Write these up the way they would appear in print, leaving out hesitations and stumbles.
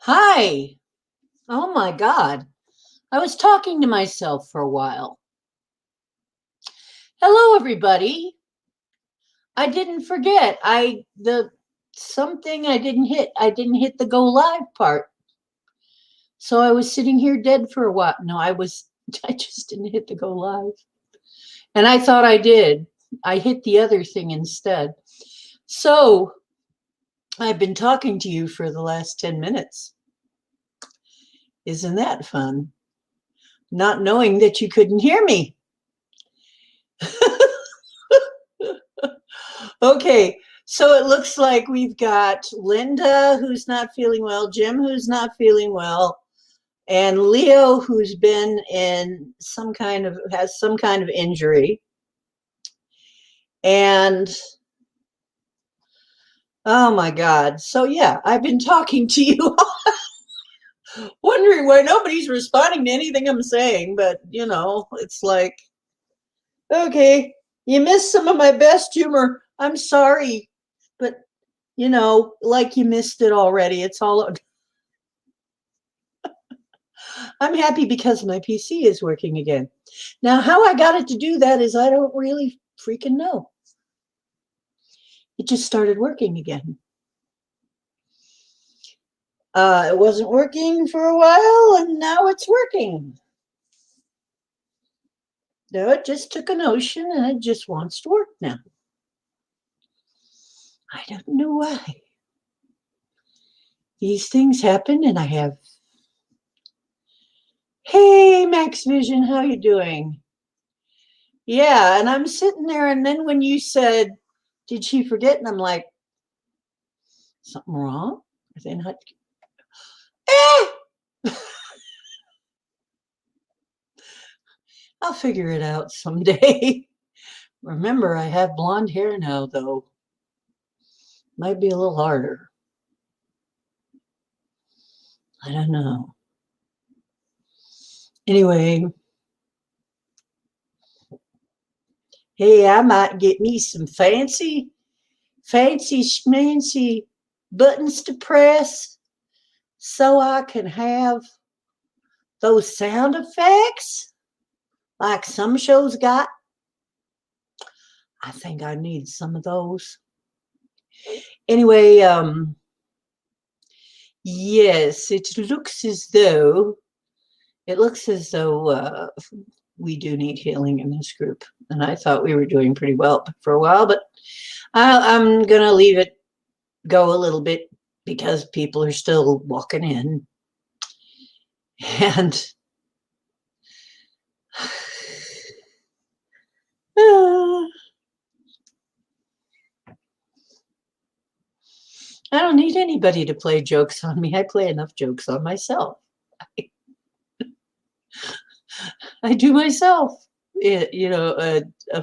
Hi. Oh my God. I was talking to myself for a while. Hello, everybody. I didn't forget. The something I didn't hit. I didn't hit the go live part. So I was sitting here dead for a while. No, I just didn't hit the go live. And I thought I did. I hit the other thing instead. So I've been talking to you for the last 10 minutes. Isn't that fun? Not knowing that you couldn't hear me. Okay, so it looks like we've got Linda, who's not feeling well, Jim, who's not feeling well, and Leo, who's been in has some kind of injury. And oh my God. So, yeah, I've been talking to you, wondering why nobody's responding to anything I'm saying. But, it's like, okay, you missed some of my best humor. I'm sorry. But, like you missed it already. It's all I'm happy because my PC is working again. Now, how I got it to do that is I don't really freaking know. It just started working again. It wasn't working for a while, and now it's working. No, it just took a notion, and it just wants to work now. I don't know why. These things happen, and I have. Hey, Max Vision, how you doing? Yeah, and I'm sitting there, and then when you said, "Did she forget?" and I'm like, "Something wrong? Are they not?" Eh! I'll figure it out someday. Remember, I have blonde hair now, though. Might be a little harder. I don't know. Anyway, hey, I might get me some fancy schmancy buttons to press so I can have those sound effects like some shows got. I think I need some of those. Anyway, yes, it looks as though we do need healing in this group. And I thought we were doing pretty well for a while, but I'm going to leave it go a little bit because people are still walking in. And I don't need anybody to play jokes on me. I play enough jokes on myself. I do myself, a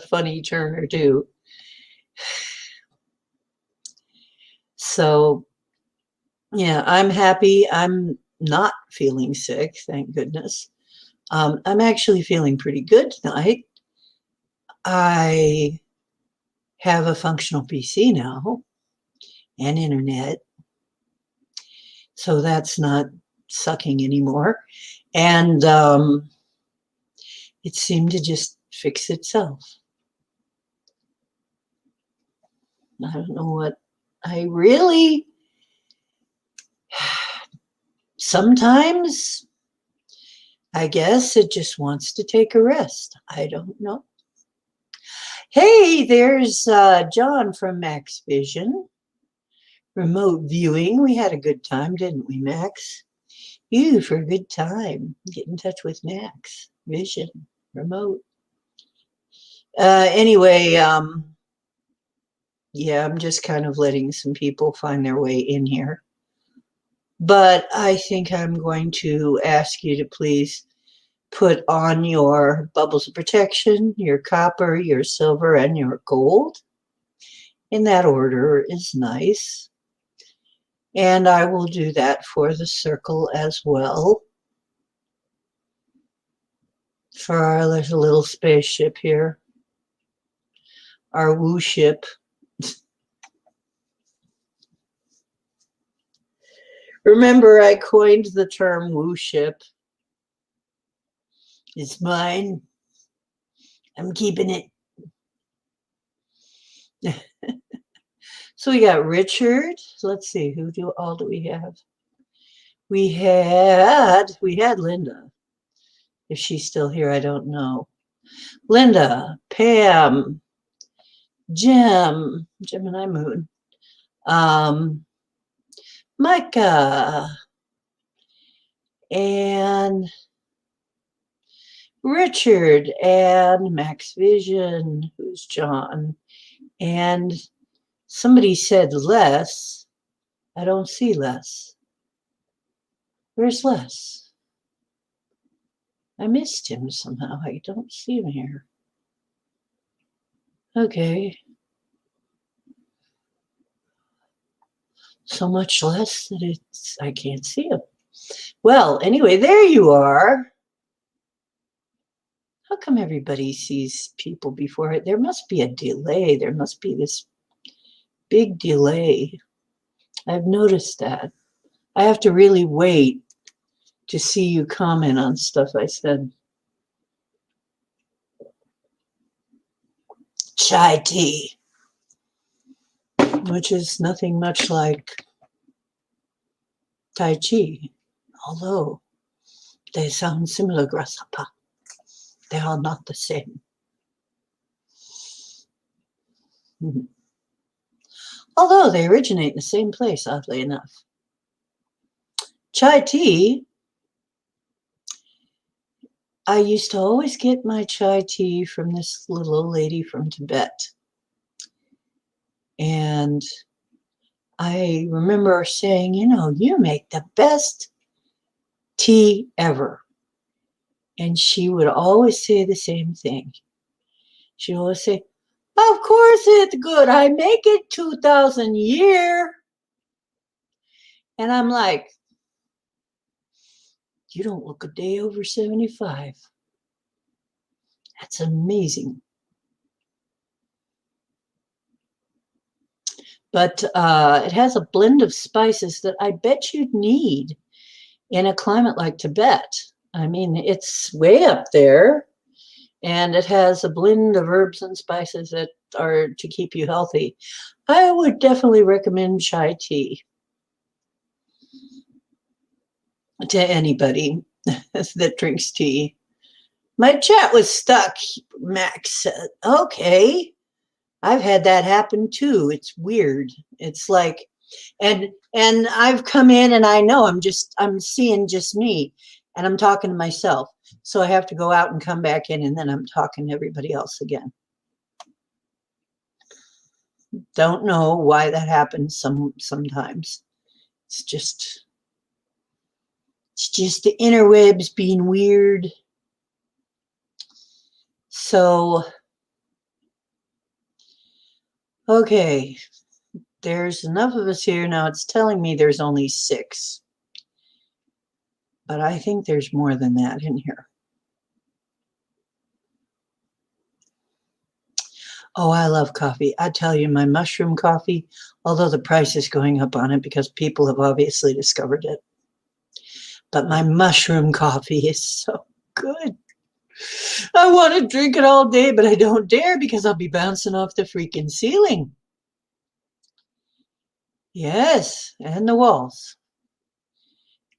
funny turn or two. So, yeah, I'm happy. I'm not feeling sick, thank goodness. I'm actually feeling pretty good tonight. I have a functional PC now and internet, so that's not sucking anymore. And it seemed to just fix itself. I don't know what I really. Sometimes I guess it just wants to take a rest. I don't know. Hey, there's John from Max Vision. Remote viewing. We had a good time, didn't we, Max? You for a good time. Get in touch with Max Vision Remote. Anyway, yeah, I'm just kind of letting some people find their way in here. But I think I'm going to ask you to please put on your bubbles of protection, your copper, your silver, and your gold. In that order is nice. And I will do that for the circle as well. For our little spaceship here. Our woo ship. Remember, I coined the term woo-ship. It's mine. I'm keeping it. So we got Richard. Let's see, who do we have? We had Linda. If she's still here, I don't know. Linda, Pam, Jim, Gemini Moon, Micah, and Richard, and Max Vision, who's John, and somebody said Les. I don't see Les. Where's Les? I missed him somehow. I don't see him here. Okay. So much less that I can't see him. Well, anyway, there you are. How come everybody sees people before it? There must be a delay. There must be this big delay. I've noticed that. I have to really wait to see you comment on stuff I said. Chai tea, which is nothing much like Tai Chi, although they sound similar, Grasshopper. They are not the same. Although they originate in the same place, oddly enough. Chai tea, I used to always get my chai tea from this little old lady from Tibet. And I remember saying, you know, you make the best tea ever. And she would always say the same thing. She'd always say, of course it's good. I make it 2,000 a year. And I'm like, you don't look a day over 75. That's amazing. But it has a blend of spices that I bet you'd need in a climate like Tibet. I mean, it's way up there, and it has a blend of herbs and spices that are to keep you healthy. I would definitely recommend chai tea to anybody that drinks tea. My chat was stuck, Max said. Okay, I've had that happen too. It's weird. It's like, and I've come in and I know I'm seeing just me and I'm talking to myself. So I have to go out and come back in and then I'm talking to everybody else again. Don't know why that happens sometimes. It's just the interwebs being weird. So, okay, there's enough of us here now. It's telling me there's only 6, but I think there's more than that in here. Oh, I love coffee. I tell you, my mushroom coffee, although the price is going up on it because people have obviously discovered it, but my mushroom coffee is so good. I want to drink it all day, but I don't dare because I'll be bouncing off the freaking ceiling. Yes, and the walls.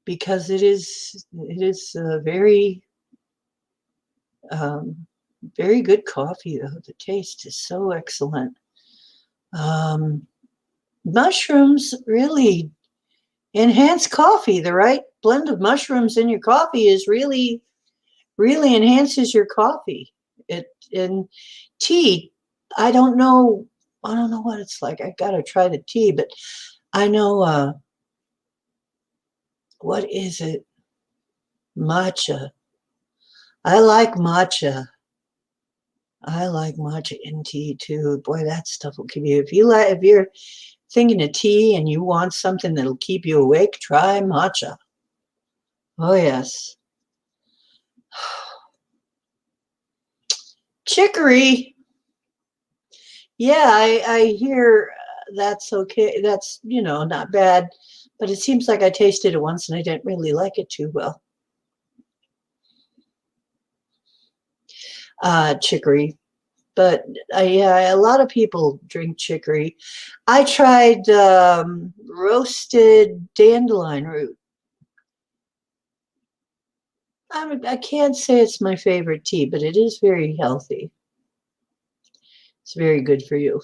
Because it is very, very good coffee, though. The taste is so excellent. Mushrooms really enhance coffee. The right blend of mushrooms in your coffee is really enhances your coffee. In tea, I don't know what it's like. I gotta try the tea, but I know what is it? Matcha. I like matcha. I like matcha in tea too. Boy, that stuff will keep you. If you're thinking of tea and you want something that'll keep you awake, try matcha. Oh yes. Chicory. Yeah, I hear that's okay. That's, not bad. But it seems like I tasted it once and I didn't really like it too well. Chicory. But yeah, a lot of people drink chicory. I tried roasted dandelion root. I can't say it's my favorite tea, but it is very healthy. It's very good for you.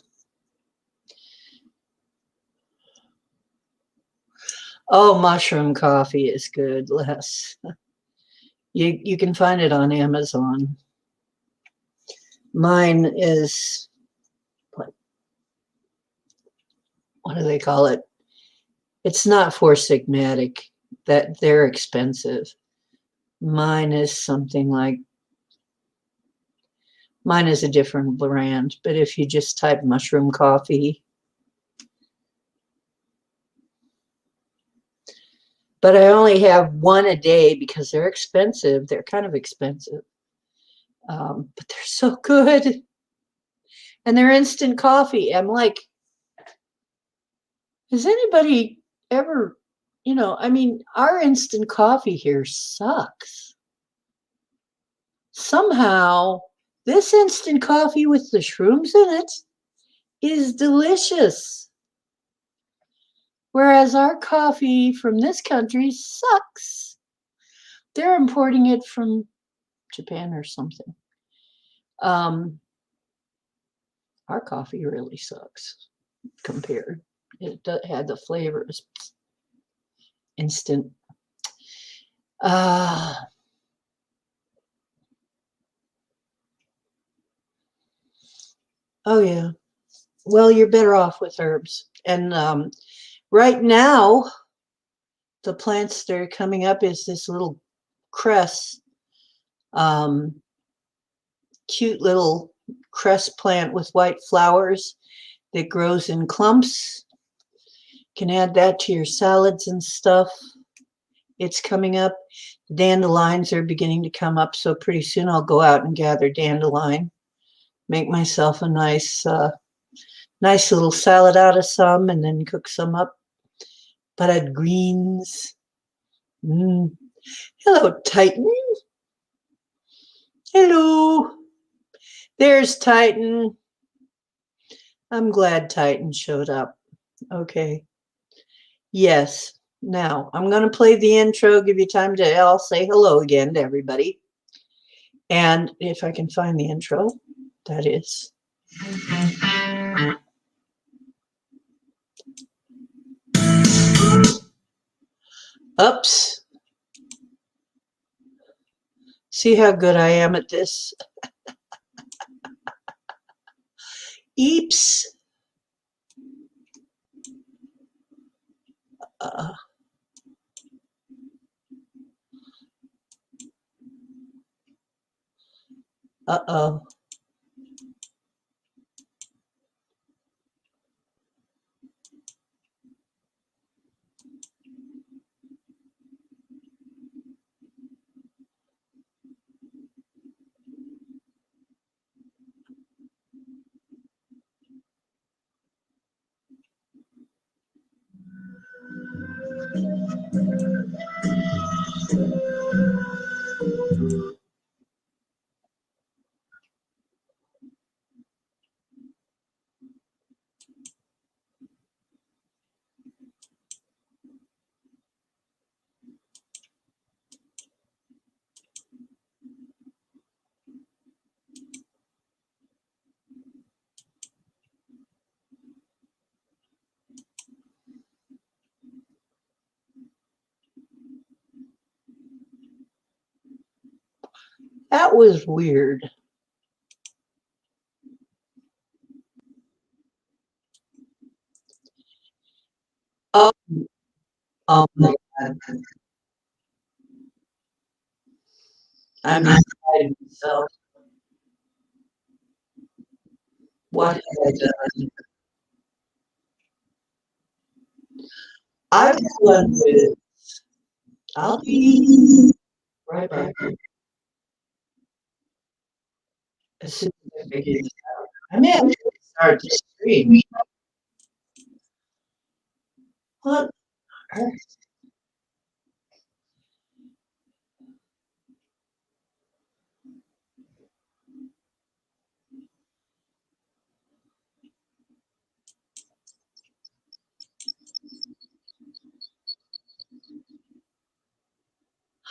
Oh, mushroom coffee is good, Les. You can find it on Amazon. Mine is what do they call it? It's not Four Sigmatic. That they're expensive. Mine is something like mine is a different brand, but if you just type mushroom coffee, but I only have one a day because they're expensive. They're kind of expensive, but they're so good, and they're instant coffee. I'm like, has anybody ever, I mean, our instant coffee here sucks. Somehow, this instant coffee with the shrooms in it is delicious. Whereas our coffee from this country sucks. They're importing it from Japan or something. Um, our coffee really sucks compared. It had the flavors. Instant. Uh, oh, yeah. Well, you're better off with herbs. And right now, the plants that are coming up is this little cress, um, cute little cress plant with white flowers that grows in clumps. Can add that to your salads and stuff. It's coming up. Dandelions are beginning to come up, so pretty soon I'll go out and gather dandelion, make myself a nice little salad out of some, and then cook some up. But I'd greens. Mm. Hello, Titan. Hello. There's Titan. I'm glad Titan showed up. Okay. Yes. Now, I'm going to play the intro, give you time to I'll say hello again to everybody. And if I can find the intro, that is. Oops. See how good I am at this? Eeps. Uh-oh. That was weird. Oh, oh my God. I'm beside myself. What have I done? I've wondered. I'll be right back as soon as I figure this out. I may actually start the stream. What? How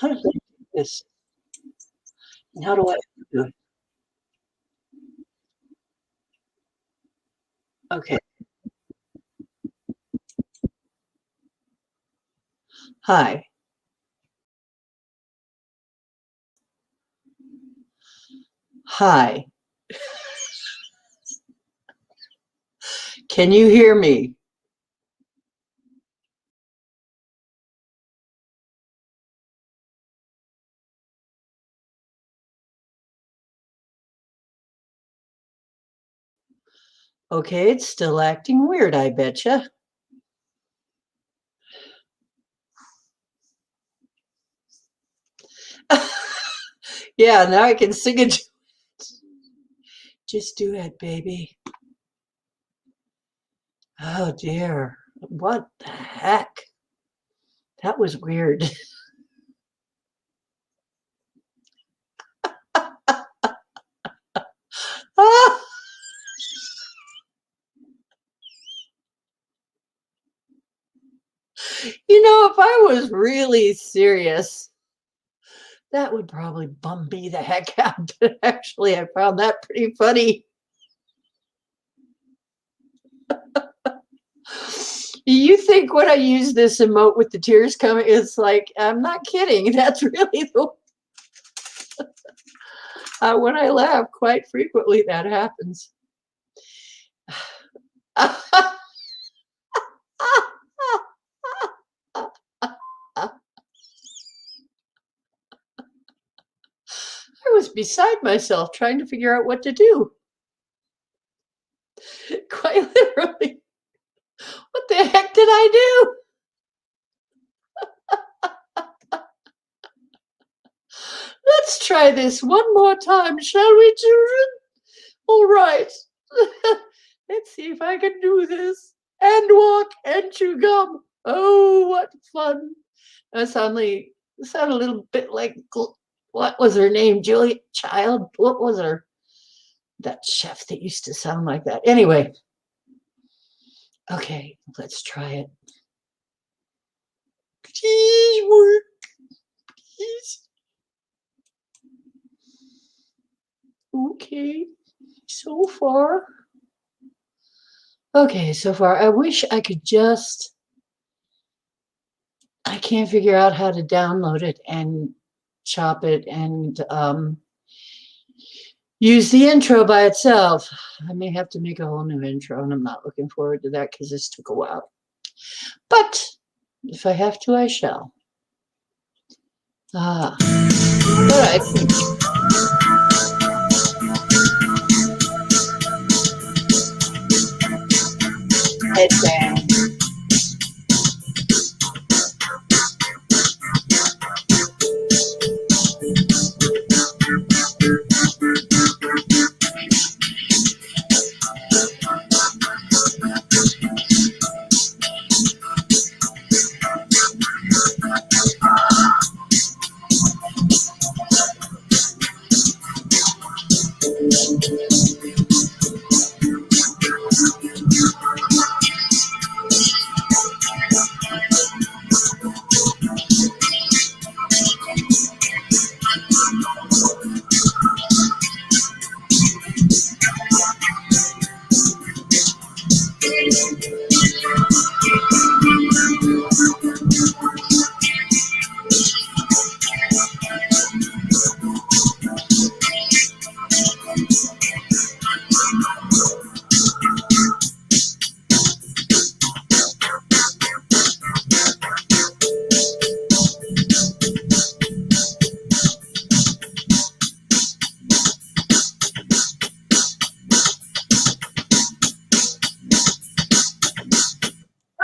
do I do this? And how do I do it? Okay. Hi. Hi. Can you hear me? Okay, it's still acting weird, I betcha. Yeah, now I can sing it. Just do it, baby. Oh dear. What the heck? That was weird. Ah, if I was really serious, that would probably bum me the heck out. But actually, I found that pretty funny. You think when I use this emote with the tears coming, it's like, I'm not kidding. That's really the when I laugh, quite frequently that happens. I was beside myself trying to figure out what to do. Quite literally. What the heck did I do? Let's try this one more time, shall we, children? All right. Let's see if I can do this. And walk and chew gum. Oh, what fun. I suddenly sound a little bit like, what was her name? Julia Child? What was her? That chef that used to sound like that. Anyway, okay, let's try it. Please work, please. Okay, so far. Okay, so far. I wish I could just, I can't figure out how to download it and chop it and use the intro by itself. I may have to make a whole new intro, and I'm not looking forward to that because this took a while. But if I have to, I shall. But I think headband.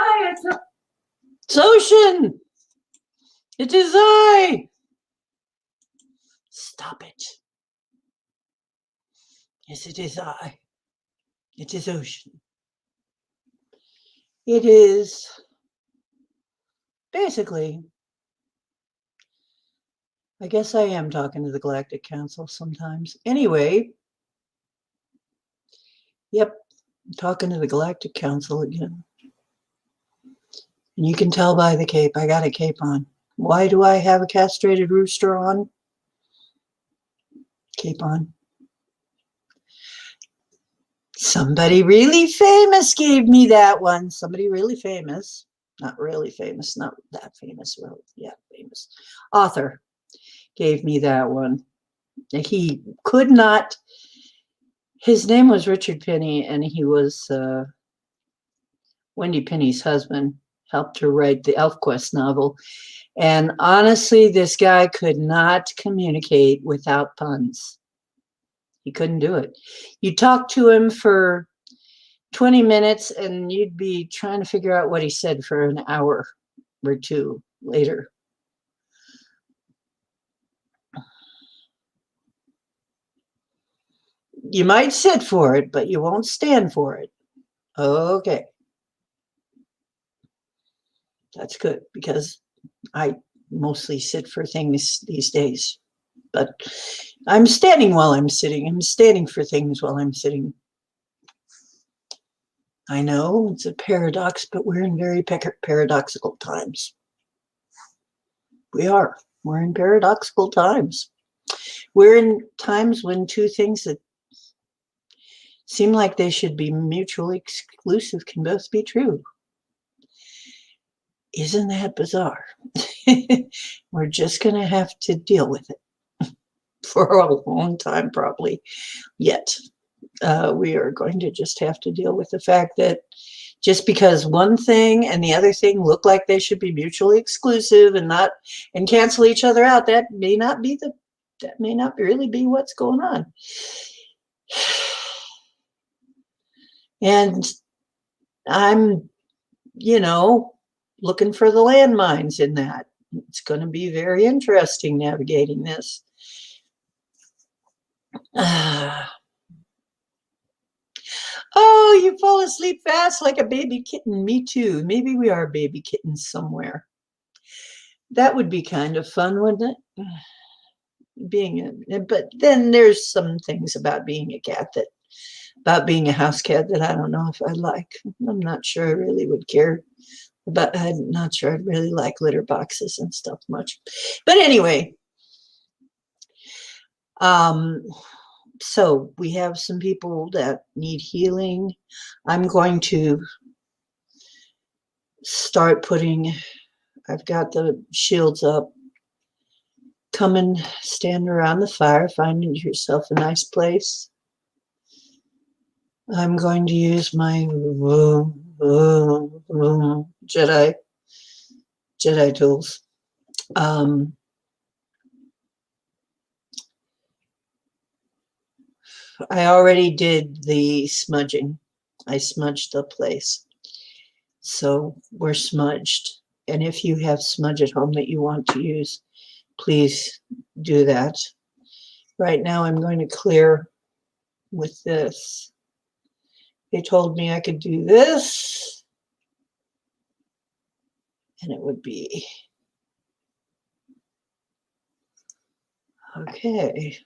Hi, it's Ocean. It is I. Stop it. Yes, it is I. It is Ocean. It is basically, I guess I am talking to the Galactic Council sometimes. Anyway, yep, I'm talking to the Galactic Council again. And you can tell by the cape, I got a cape on. Why do I have a castrated rooster on? Cape on. Somebody really famous gave me that one. Somebody really famous. Not really famous, not that famous. Well, yeah, famous. Author gave me that one. He could not, his name was Richard Penny, and he was Wendy Penny's husband, helped her write the ElfQuest novel. And honestly, this guy could not communicate without puns. He couldn't do it. You talk to him for 20 minutes and you'd be trying to figure out what he said for an hour or two later. You might sit for it, but you won't stand for it. Okay. That's good, because I mostly sit for things these days. But I'm standing while I'm sitting. I'm standing for things while I'm sitting. I know it's a paradox, but we're in very paradoxical times. We are. We're in paradoxical times. We're in times when two things that seem like they should be mutually exclusive can both be true. Isn't that bizarre? We're just going to have to deal with it for a long time, probably. Yet, we are going to just have to deal with the fact that just because one thing and the other thing look like they should be mutually exclusive and cancel each other out, that may not really be what's going on. And I'm, looking for the landmines in that. It's going to be very interesting navigating this. Oh, you fall asleep fast like a baby kitten. Me too. Maybe we are baby kittens somewhere. That would be kind of fun, wouldn't it? But then there's some things about being a house cat that I don't know if I like. I'm not sure I really would care. But I'm not sure I'd really like litter boxes and stuff much. But anyway, so we have some people that need healing. I'm going to start I've got the shields up. Come and stand around the fire, find yourself a nice place. I'm going to use my Jedi tools. I already did the smudging. I smudged the place. So we're smudged. And if you have smudge at home that you want to use, please do that. Right now I'm going to clear with this. They told me I could do this, and it would be okay.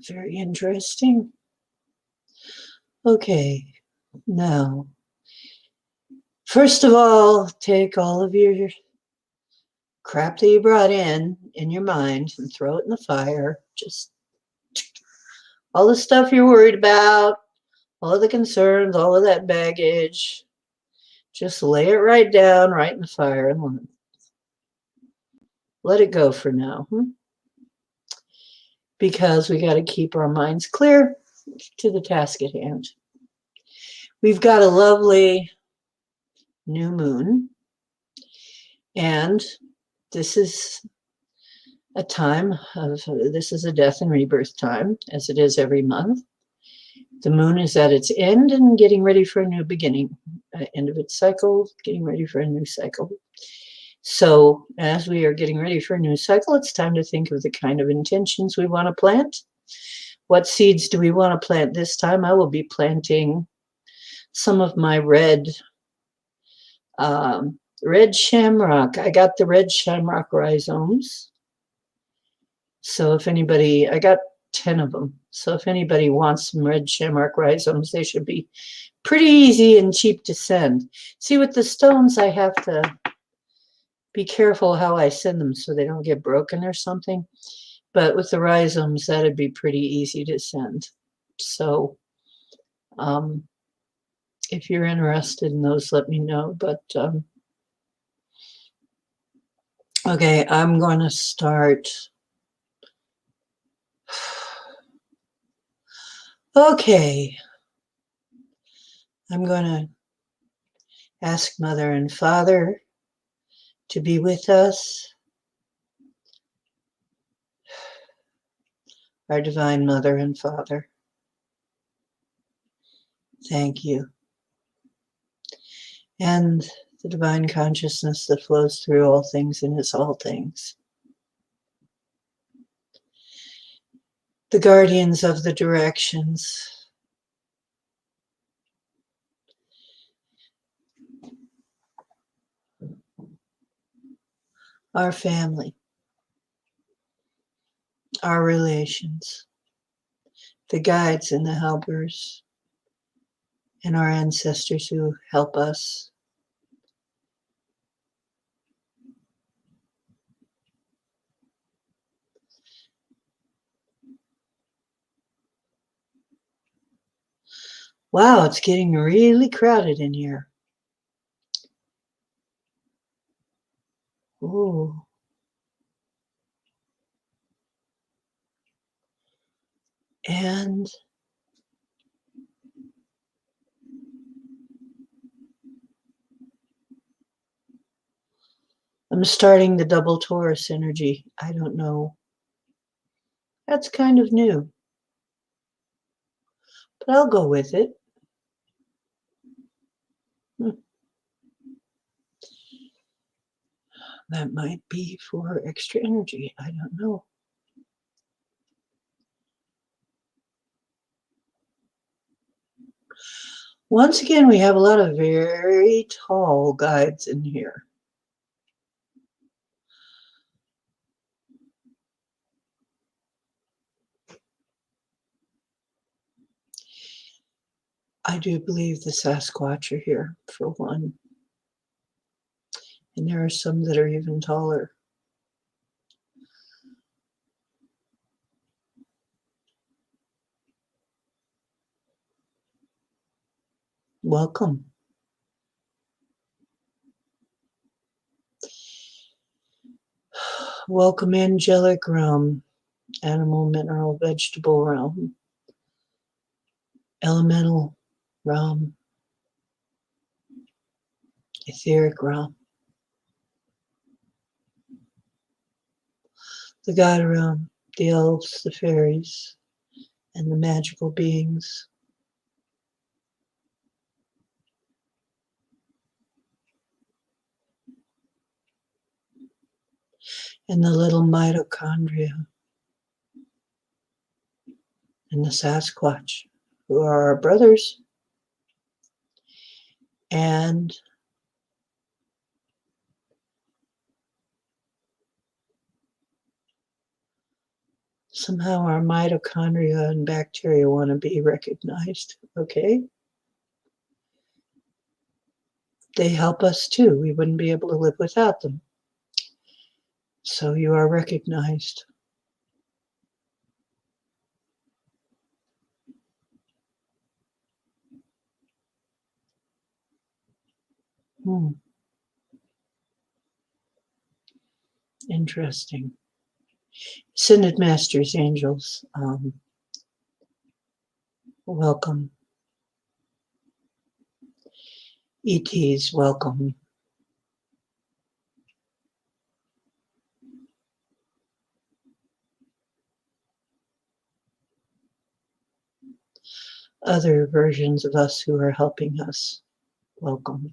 Very interesting. Okay, now, first of all, take all of your crap that you brought in your mind and throw it in the fire. Just all the stuff you're worried about, all of the concerns, all of that baggage, just lay it right down, right in the fire, and let it go for now. Because we got to keep our minds clear to the task at hand. We've got a lovely new moon, and this is a death and rebirth time, as it is every month. The moon is at its end and getting ready for a new beginning, end of its cycle, getting ready for a new cycle. So as we are getting ready for a new cycle, it's time to think of the kind of intentions we want to plant. What seeds do we want to plant this time? I will be planting some of my red Red shamrock. I got the red shamrock rhizomes. So if anybody, I got 10 of them. So if anybody wants some red shamrock rhizomes, they should be pretty easy and cheap to send. See, with the stones, I have to be careful how I send them so they don't get broken or something. But with the rhizomes, that'd be pretty easy to send. So if you're interested in those, let me know. But okay, I'm going to start. Okay, I'm going to ask Mother and Father to be with us. Our Divine Mother and Father, thank you. And the divine consciousness that flows through all things and is all things. The guardians of the directions. Our family. Our relations. The guides and the helpers. And our ancestors who help us. Wow, it's getting really crowded in here. Ooh. And I'm starting the double Taurus energy. I don't know. That's kind of new. But I'll go with it. That might be for extra energy. I don't know. Once again, we have a lot of very tall guides in here. I do believe the Sasquatch are here, for one. And there are some that are even taller. Welcome. Welcome, angelic realm, animal, mineral, vegetable realm, elemental realm, etheric realm, the God realm, the elves, the fairies, and the magical beings. And the little mitochondria, and the Sasquatch, who are our brothers. And somehow our mitochondria and bacteria want to be recognized, okay? They help us too. We wouldn't be able to live without them. So you are recognized. Interesting. Ascended Masters, angels, welcome. ETs, welcome. Other versions of us who are helping us, welcome.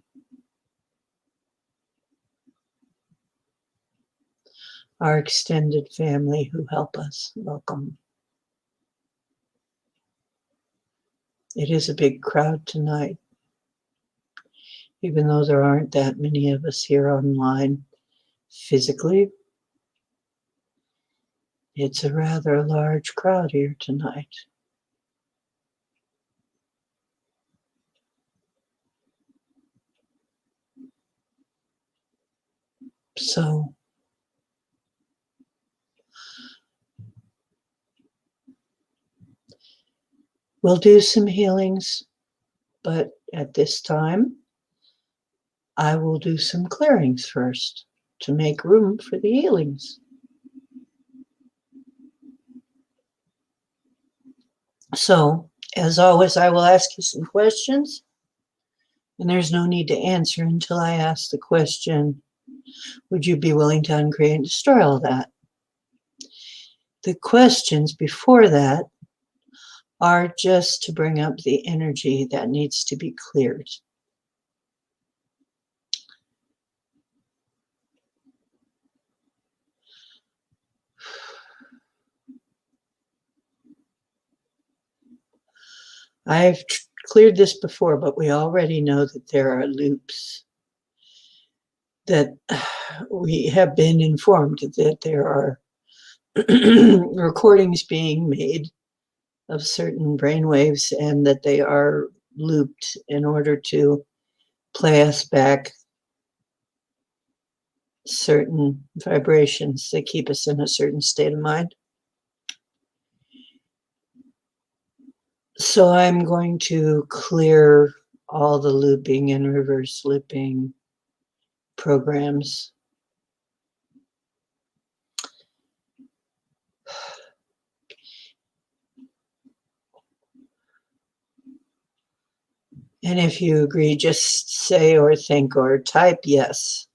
Our extended family who help us, welcome. It is a big crowd tonight. even though there aren't that many of us here online physically. It's a rather large crowd here tonight. So we'll do some healings, but at this time, I will do some clearings first to make room for the healings. So, as always, I will ask you some questions, and there's no need to answer until I ask the question, would you be willing to uncreate and destroy all that? The questions before that are just to bring up the energy that needs to be cleared. I've cleared this before, but we already know that there are loops, that we have been informed that there are recordings being made of certain brainwaves and that they are looped in order to play us back certain vibrations that keep us in a certain state of mind. So I'm going to clear all the looping and reverse looping programs. And if you agree, just say or think or type yes.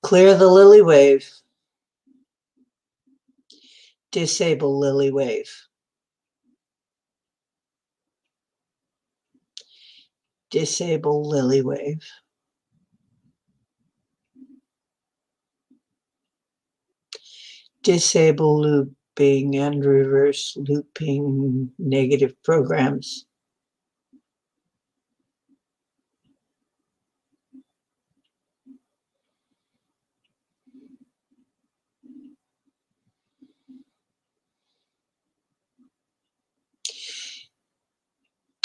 Clear the lily wave. Disable lily wave. Disable lily wave. Disable looping and reverse looping negative programs.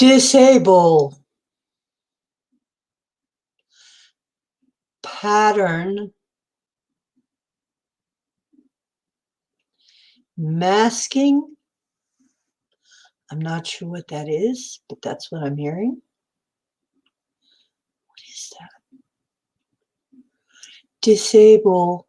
Disable pattern masking. I'm not sure what that is, but that's what I'm hearing. What is that? Disable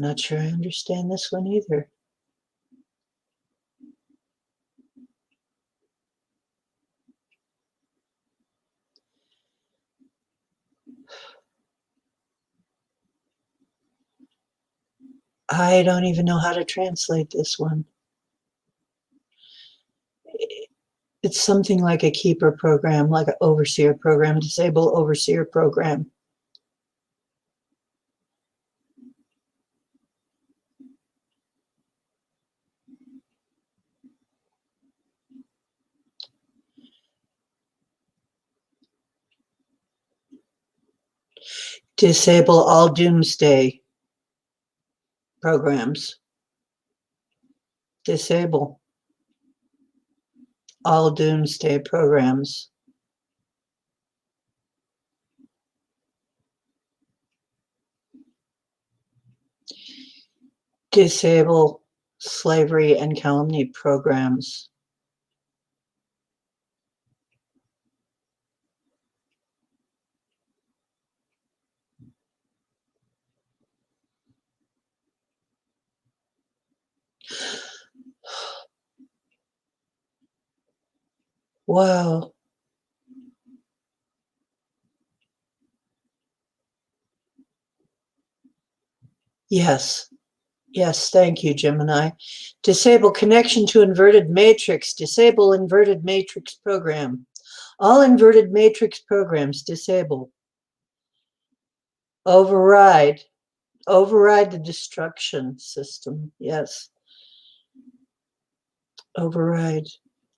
not sure I understand this one either. I don't even know how to translate this one. It's something like a keeper program, like an overseer program, disable overseer program. Disable all doomsday programs. Disable all doomsday programs. Disable slavery and calumny programs. Wow. Yes. Yes, thank you, Gemini. Disable connection to inverted matrix. Disable inverted matrix program. All inverted matrix programs disable. Override. Override the destruction system. Yes. Override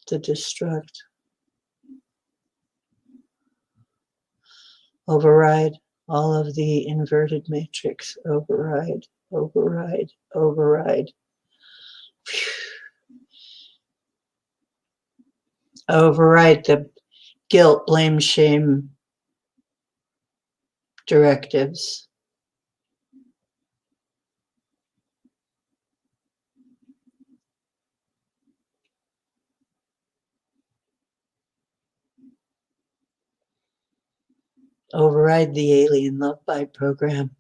the destruct. Override all of the inverted matrix. Override, override, override. Override the guilt, blame, shame directives. Override the alien love bite program.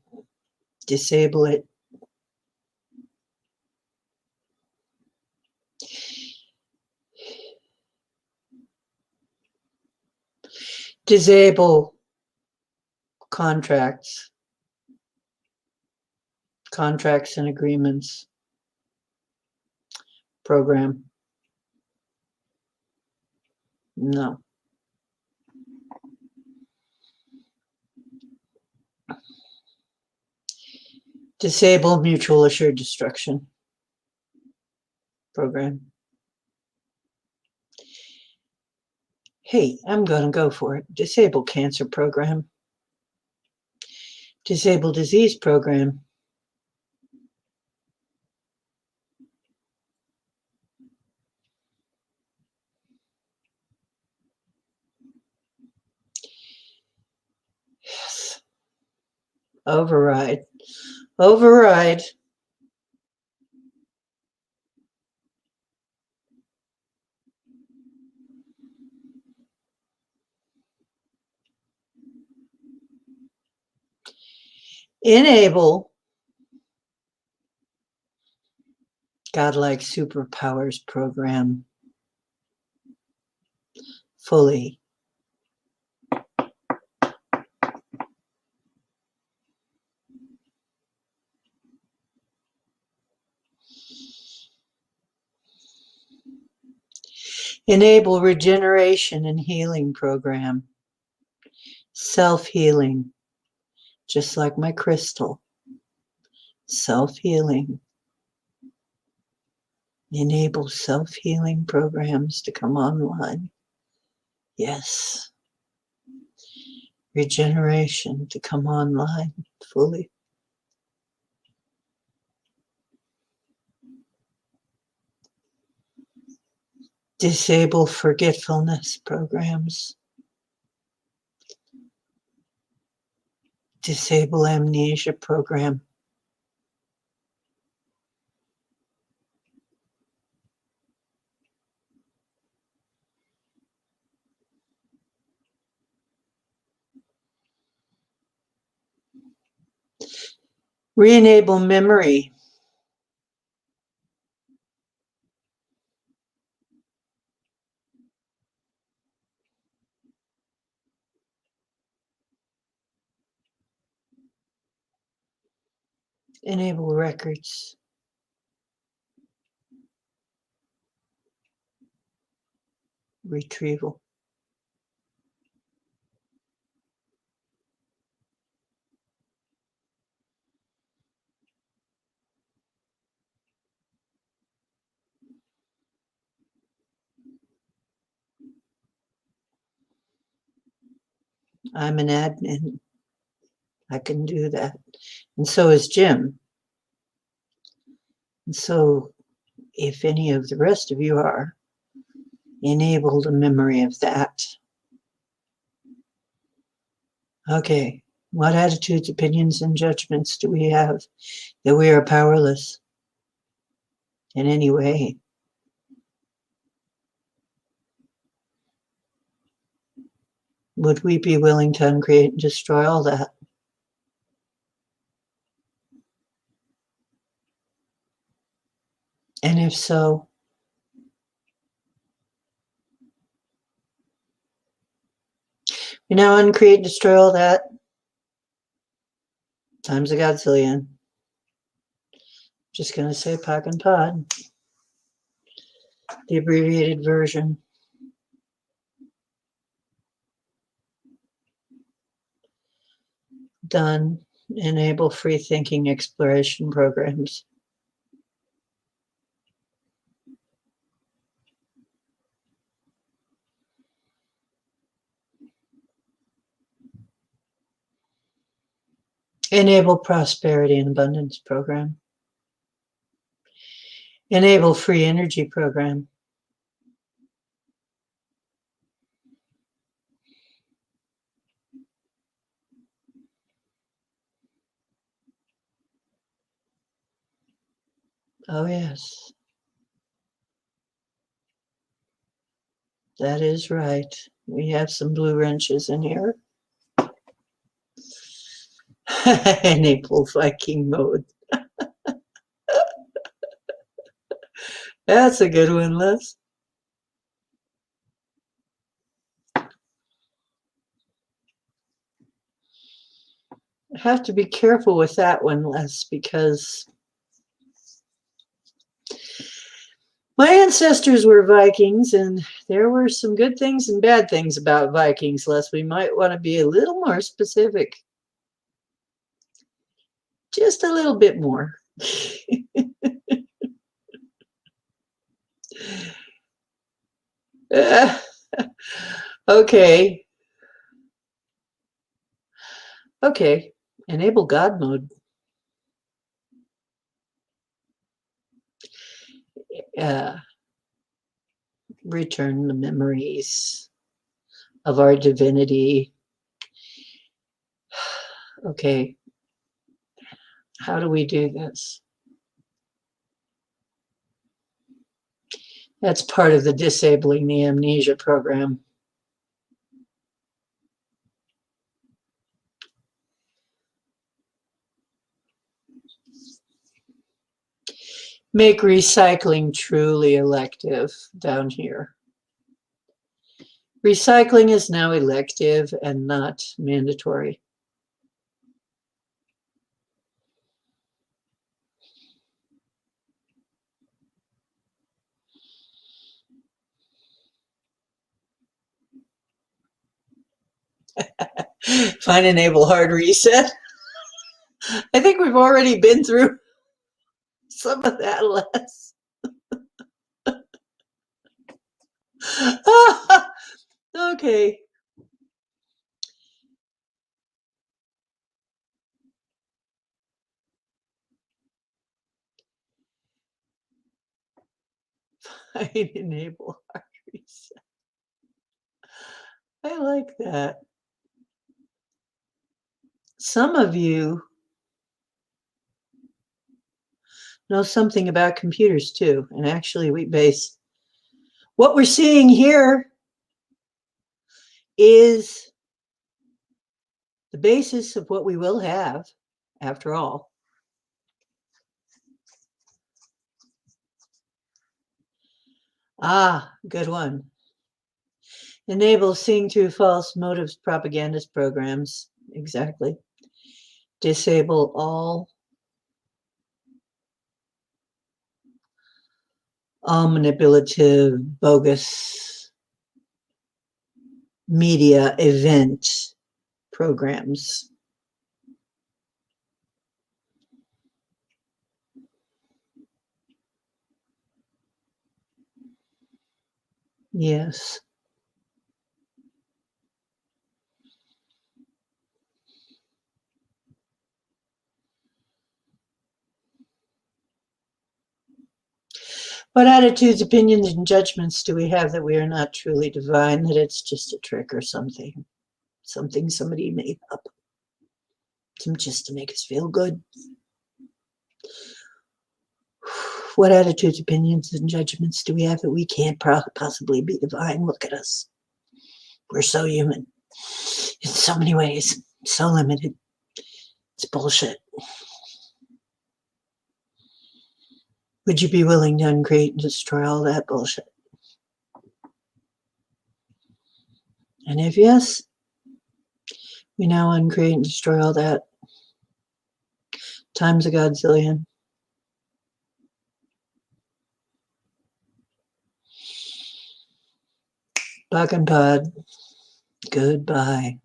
Disable it. Disable contracts. Contracts and agreements program. No. Disable mutual assured destruction program. Hey, I'm going to go for it. Disable cancer program. Disable disease program. Yes. Override. Override. Enable Godlike Superpowers program fully. Enable regeneration and healing program. Self-healing, just like my crystal. Self-healing. Enable self-healing programs to come online. Yes. Regeneration to come online fully. Disable forgetfulness programs. Disable amnesia program. Re-enable memory. Enable records. Retrieval. I'm an admin. I can do that. And so is Jim. And so if any of the rest of you are, enable the memory of that. Okay, what attitudes, opinions, and judgments do we have that we are powerless in any way? Would we be willing to uncreate and destroy all that? And if so, we now uncreate and destroy all that times a godzillion. Just going to say POC and POD, the abbreviated version. Done. Enable free thinking exploration programs. Enable prosperity and abundance program. Enable free energy program. Oh, yes. That is right. We have some blue wrenches in here. Enable Viking mode. That's a good one, Les. I have to be careful with that one, Les, because my ancestors were Vikings, and there were some good things and bad things about Vikings, Les. We might want to be a little more specific. Just a little bit more. Okay. Okay. Enable God mode. Return the memories of our divinity. Okay. How do we do this? That's part of the Disabling the Amnesia program. Make recycling truly elective down here. Recycling is now elective and not mandatory. Find enable hard reset. I think we've already been through some of that, Les. Okay. Find enable hard reset. I like that. Some of you know something about computers too, and actually we base what we're seeing here is the basis of what we will have after all. Ah, good one. Enable seeing through false motives propagandist programs. Exactly. Disable all manipulative, bogus media event programs. Yes. What attitudes, opinions, and judgments do we have that we are not truly divine, that it's just a trick or something? Something somebody made up. Just to make us feel good. What attitudes, opinions, and judgments do we have that we can't possibly be divine? Look at us. We're so human in so many ways, so limited. It's bullshit. Would you be willing to uncreate and destroy all that bullshit? And if yes, we now uncreate and destroy all that times a godzillion. Pock and Pod, goodbye.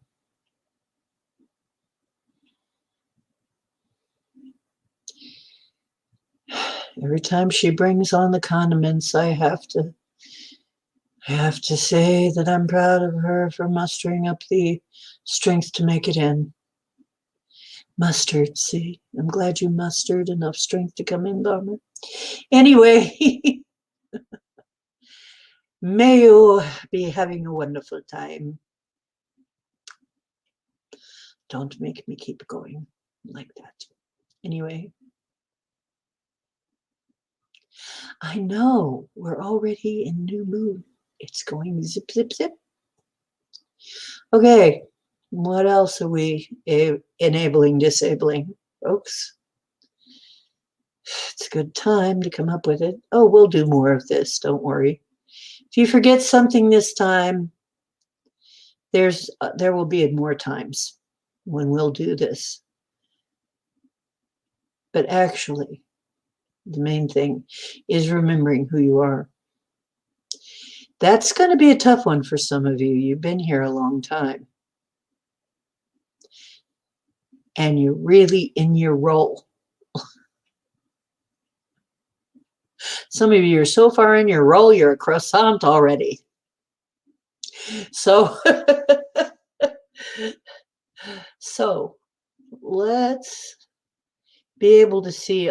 Every time she brings on the condiments, I have to say that I'm proud of her for mustering up the strength to make it in. Mustered, see? I'm glad you mustered enough strength to come in, Bomber. Anyway, may you be having a wonderful time. Don't make me keep going like that. Anyway, I know we're already in new mood. It's going zip, zip, zip. Okay, what else are we enabling, disabling, folks? It's a good time to come up with it. Oh, we'll do more of this, don't worry. If you forget something this time, there will be more times when we'll do this. But actually, the main thing is remembering who you are. That's going to be a tough one for some of you. You've been here a long time. And you're really in your role. Some of you are so far in your role, you're a croissant already. So, so let's be able to see,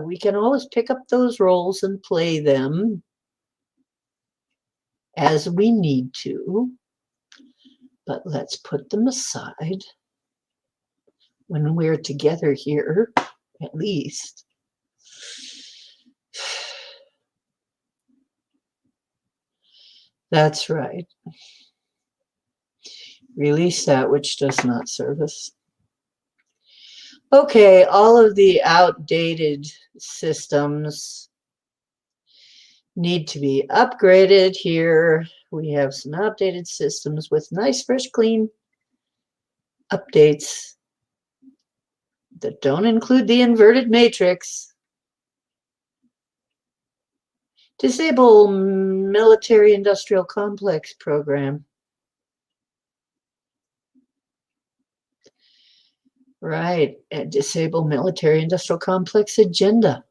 we can always pick up those roles and play them as we need to, but let's put them aside when we're together here, at least. That's right. Release that which does not serve us. Okay, all of the outdated systems need to be upgraded here. We have some outdated systems with nice, fresh, clean updates that don't include the inverted matrix. Disable military industrial complex program. Right, and disable military industrial complex agenda.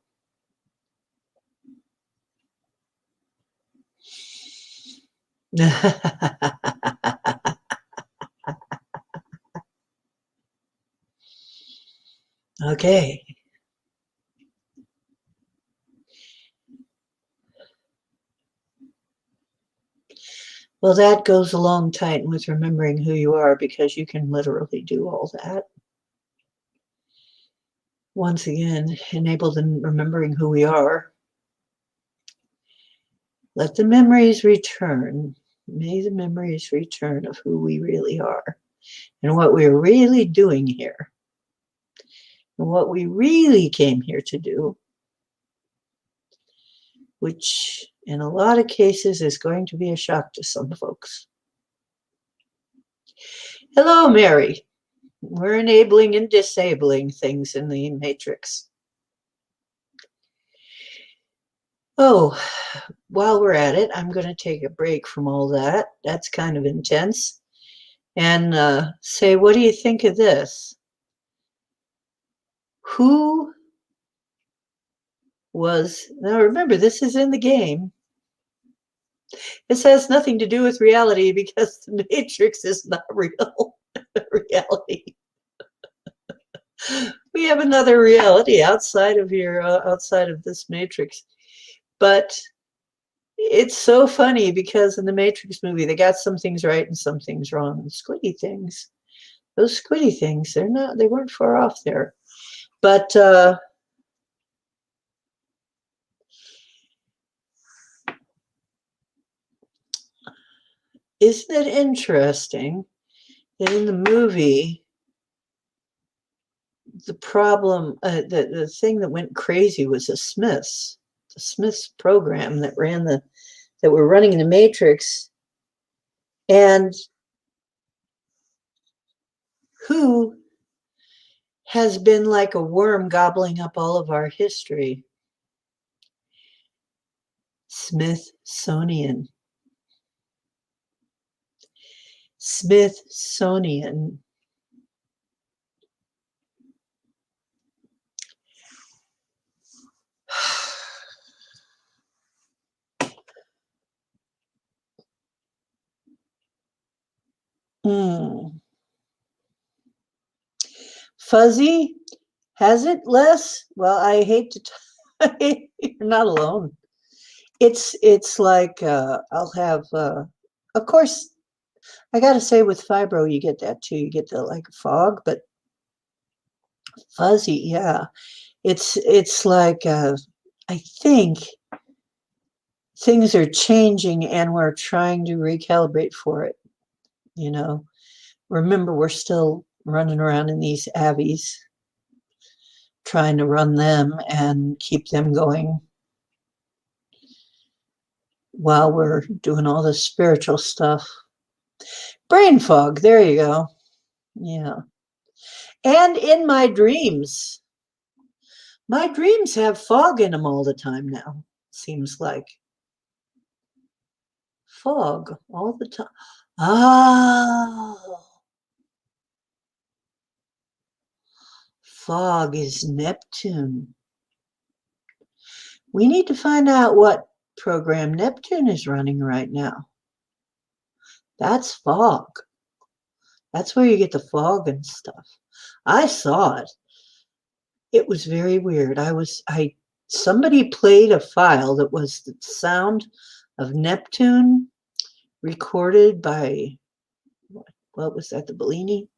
Okay. Well, that goes along tight with remembering who you are, because you can literally do all that. Once again, enable the remembering who we are. Let the memories return. May the memories return of who we really are and what we're really doing here and what we really came here to do, which in a lot of cases is going to be a shock to some folks. Hello, Mary. We're enabling and disabling things in the matrix. Oh, while we're at it, I'm going to take a break from all that. That's kind of intense. And say, what do you think of this? Who was, now remember, this is in the game. This has nothing to do with reality because the matrix is not real reality. We have another reality outside of here, outside of this matrix. But it's so funny because in the Matrix movie, they got some things right and some things wrong. The squiddy things, those squiddy things, they weren't far off there. But isn't it interesting that in the movie, the problem, the thing that went crazy was the Smiths program that were running the Matrix, and who has been like a worm gobbling up all of our history? Smithsonian. Smithsonian. Hmm. Fuzzy, has it, Les? Well, I hate to you're not alone. It's like I'll have of course I gotta say with fibro you get that too. You get the like fog, but fuzzy, yeah. It's like I think things are changing and we're trying to recalibrate for it, you know. Remember, we're still running around in these avies, trying to run them and keep them going while we're doing all this spiritual stuff. Brain fog, there you go. Yeah. And in my dreams have fog in them all the time now, seems like. Fog all the time. Oh, fog is Neptune. We need to find out what program Neptune is running right now. That's fog. That's where you get the fog and stuff. I saw it. It was very weird. Somebody played a file that was the sound of Neptune recorded by, what was that, the Bellini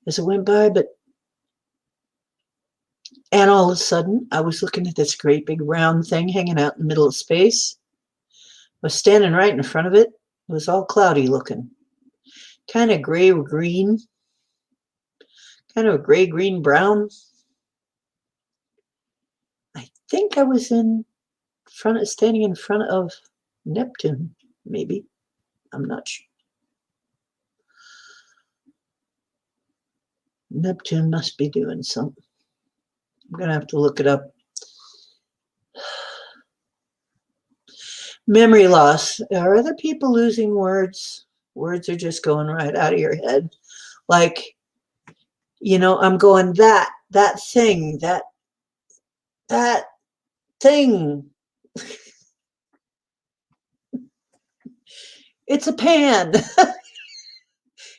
as it went by, and all of a sudden I was looking at this great big round thing hanging out in the middle of space. I was standing right in front of it. It was all cloudy looking, kind of gray green, kind of a gray green brown. I think I was standing in front of Neptune, maybe. I'm not sure. Neptune must be doing something. I'm going to have to look it up. Memory loss. Are other people losing words? Words are just going right out of your head. Like, I'm going that thing, that thing. It's a pan.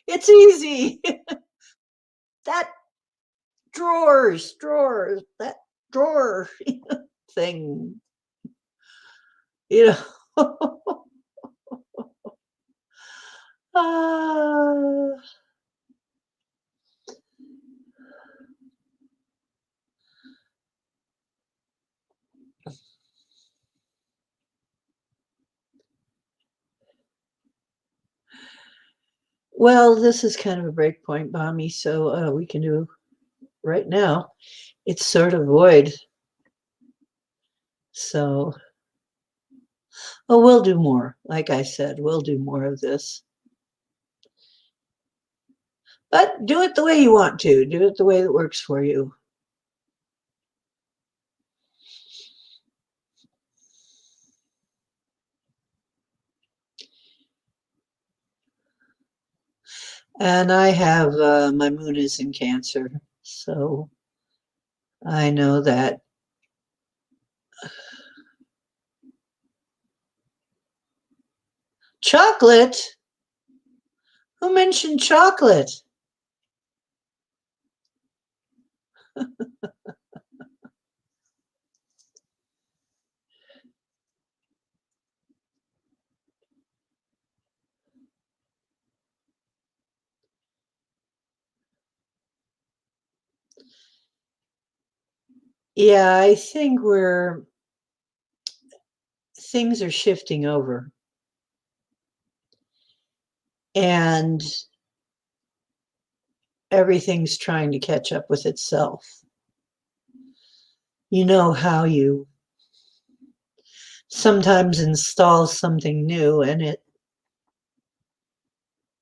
It's easy. That drawers, that drawer thing. You know. uh, well, this is kind of a breakpoint, Bommy, so we can do right now. It's sort of void. So, we'll do more. Like I said, we'll do more of this. But do it the way you want to. Do it the way that works for you. And I have my moon is in Cancer, so I know that. Chocolate? Who mentioned chocolate? Yeah, I think things are shifting over. And everything's trying to catch up with itself. You know how you sometimes install something new and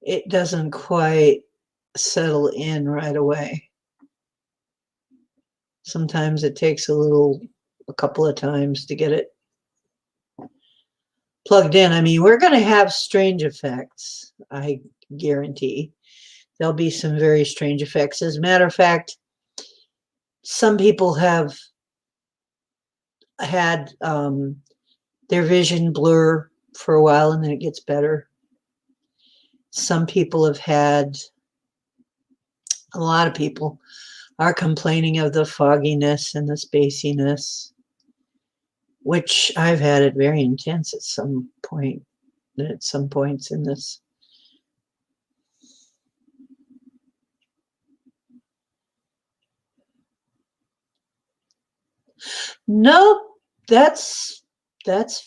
it doesn't quite settle in right away. Sometimes it takes a couple of times to get it plugged in. I mean, we're going to have strange effects. I guarantee there'll be some very strange effects. As a matter of fact, some people have had their vision blur for a while and then it gets better. Some people have had, a lot of people are complaining of the fogginess and the spaciness, which I've had it very intense at some point, at some points in this. Nope, that's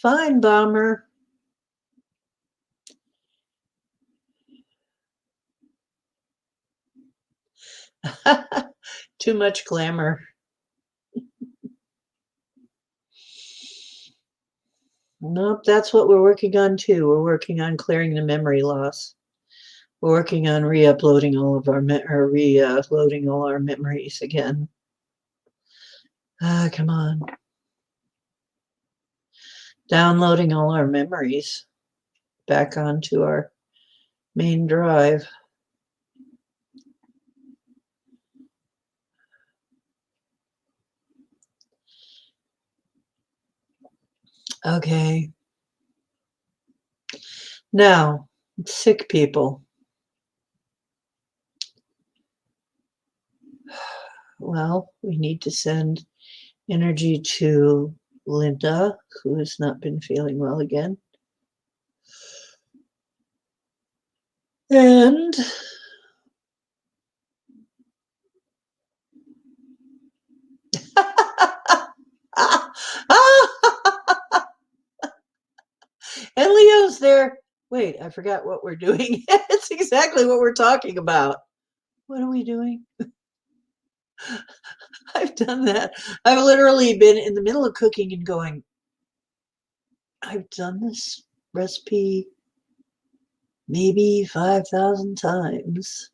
fine, Bomber. Too much glamour. Nope, that's what we're working on too. We're working on clearing the memory loss. We're working on re-uploading all of our loading all our memories again. Come on. Downloading all our memories back onto our main drive. Okay. Now, sick people. Well, we need to send energy to Linda, who has not been feeling well again. And and Leo's there. Wait, I forgot what we're doing. It's exactly what we're talking about. What are we doing? I've done that. I've literally been in the middle of cooking and going, I've done this recipe maybe 5,000 times.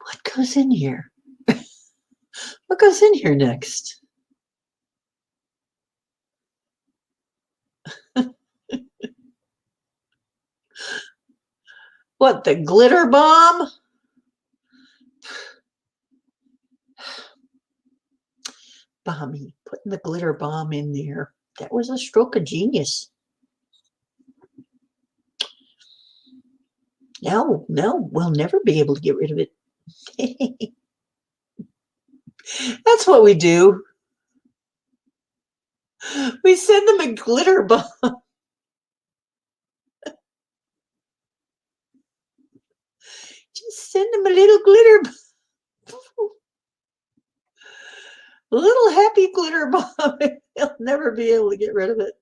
What goes in here? What goes in here next? What, the glitter bomb? Bomby, putting the glitter bomb in there. That was a stroke of genius. No, we'll never be able to get rid of it. That's what we do. We send them a glitter bomb. Just send them a little glitter bomb. A little happy glitter bomb. They'll never be able to get rid of it.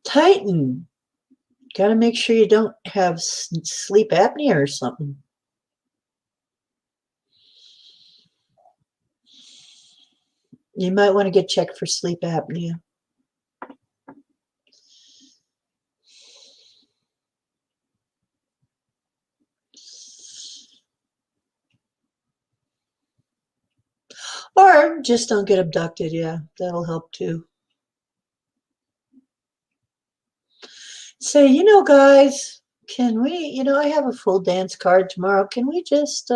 Tighten. Got to make sure you don't have sleep apnea or something. You might want to get checked for sleep apnea. Or just don't get abducted. Yeah, that'll help too. Say, guys, can we, I have a full dance card tomorrow. Can we just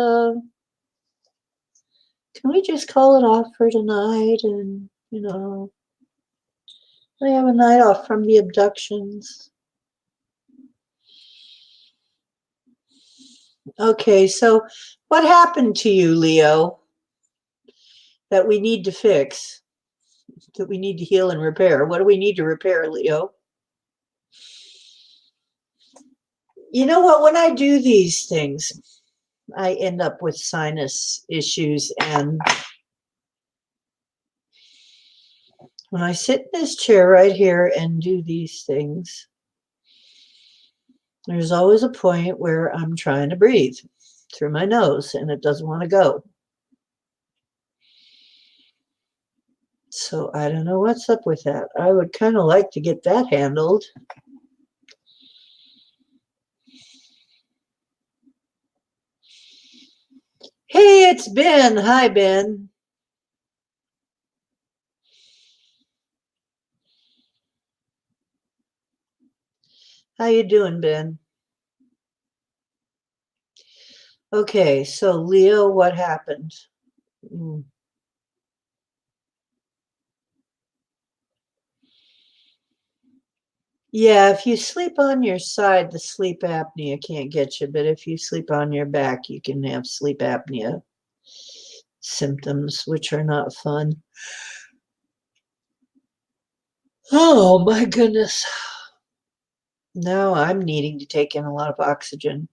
call it off for tonight and, I have a night off from the abductions. Okay, so what happened to you, Leo, that we need to fix, that we need to heal and repair? What do we need to repair, Leo? You know what? When I do these things, I end up with sinus issues and When I sit in this chair right here and do these things, there's always a point where I'm trying to breathe through my nose and it doesn't want to go. So I don't know what's up with that. I would kind of like to get that handled. Hey, it's Ben. Hi, Ben. How you doing, Ben? Okay, so Leo, what happened? Mm. Yeah, if you sleep on your side, the sleep apnea can't get you, but if you sleep on your back, you can have sleep apnea symptoms, which are not fun. Oh my goodness. Now I'm needing to take in a lot of oxygen.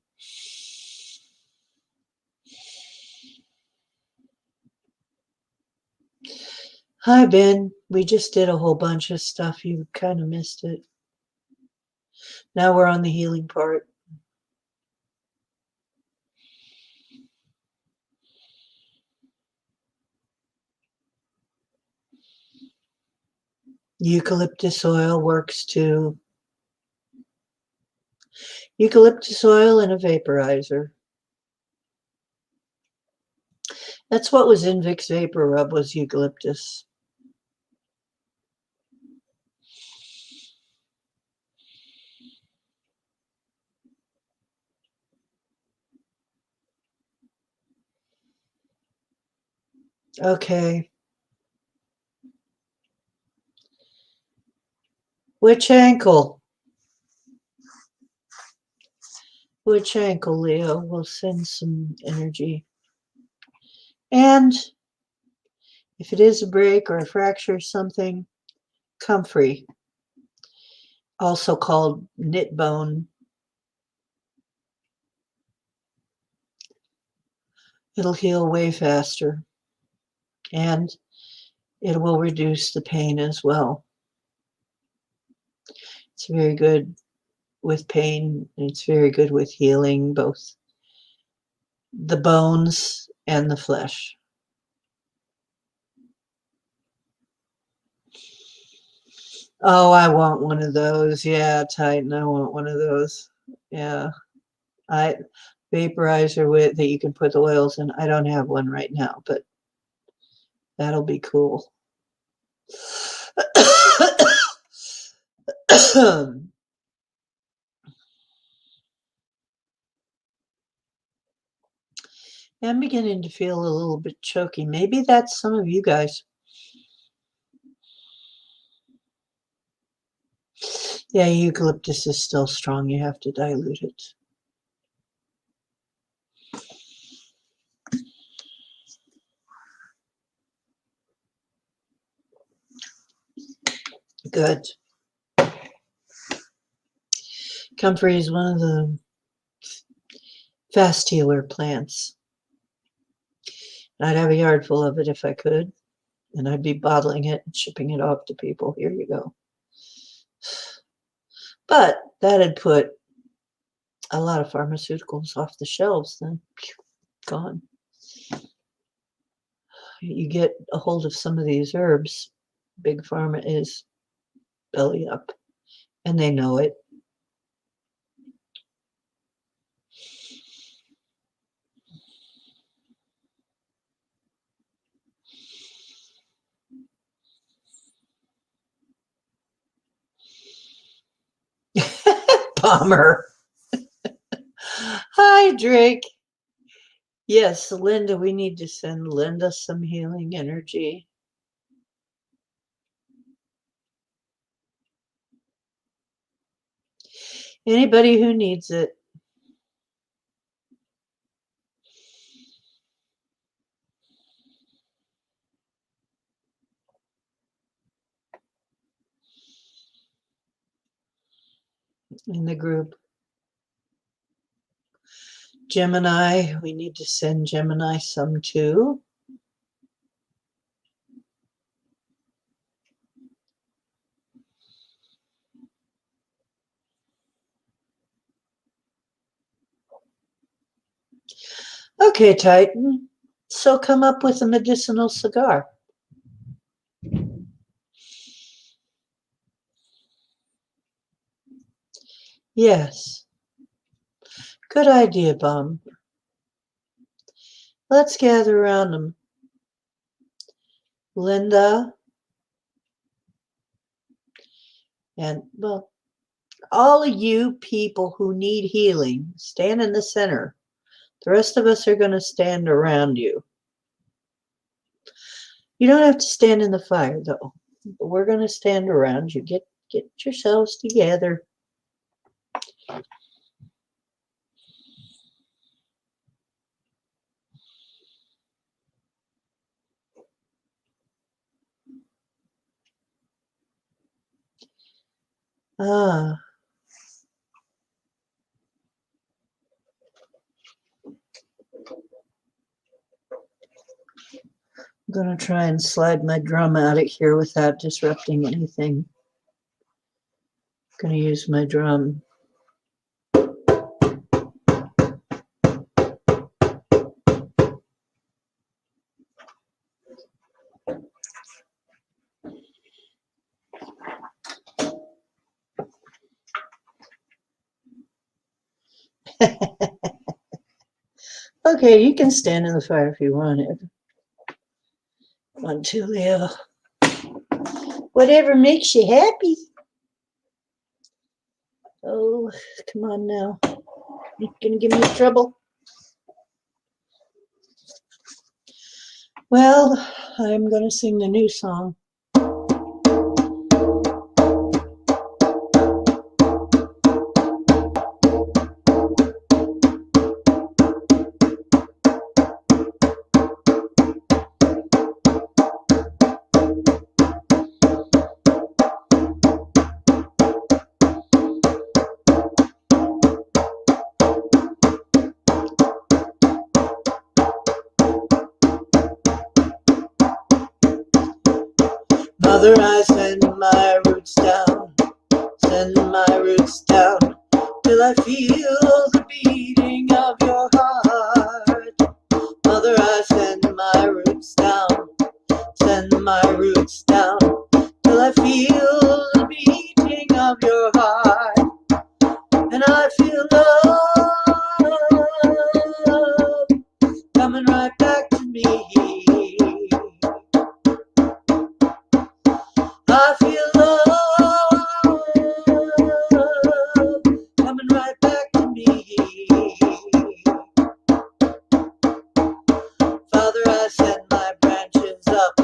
Hi, Ben. We just did a whole bunch of stuff. You kind of missed it. Now we're on the healing part. Eucalyptus oil works too. Eucalyptus oil and a vaporizer. That's what was in Vicks Vapor Rub, was eucalyptus. Okay. Which ankle? Which ankle, Leo? We'll send some energy. And if it is a break or a fracture or something, comfrey, also called knit bone. It'll heal way faster and it will reduce the pain as well. It's very good with pain. It's very good with healing both the bones and the flesh. Oh, I want one of those. Yeah, Titan. I want one of those. Yeah. I vaporizer with that you can put the oils in. I don't have one right now, but that'll be cool. I'm beginning to feel a little bit choky. Maybe that's some of you guys. Yeah, eucalyptus is still strong. You have to dilute it. Good. Comfrey is one of the fast healer plants. I'd have a yard full of it if I could, and I'd be bottling it and shipping it off to people. Here you go. But that'd put a lot of pharmaceuticals off the shelves then. Gone. You get a hold of some of these herbs, Big Pharma is belly up, and they know it. Bomber. Hi, Drake. Yes, Linda, we need to send Linda some healing energy. Anybody who needs it. In the group. Gemini, we need to send Gemini some too. Okay, Titan. So come up with a medicinal cigar. Yes. Good idea, Bum. Let's gather around them. Linda. And, well, all of you people who need healing, stand in the center. The rest of us are going to stand around you. You don't have to stand in the fire, though. But we're going to stand around you. Get yourselves together. Ah. I'm going to try and slide my drum out of here without disrupting anything. I'm going to use my drum. Okay, you can stand in the fire if you wanted. Want to, Leo? Whatever makes you happy. Oh, come on now. You're gonna give me trouble. Well, I'm gonna sing the new song. Mother, I send my roots down, till I feel the beating of your heart. Mother, I send my roots down, till I feel the beating of your heart. And I feel love coming right back to me. I feel love coming right back to me. Father, I send my branches up,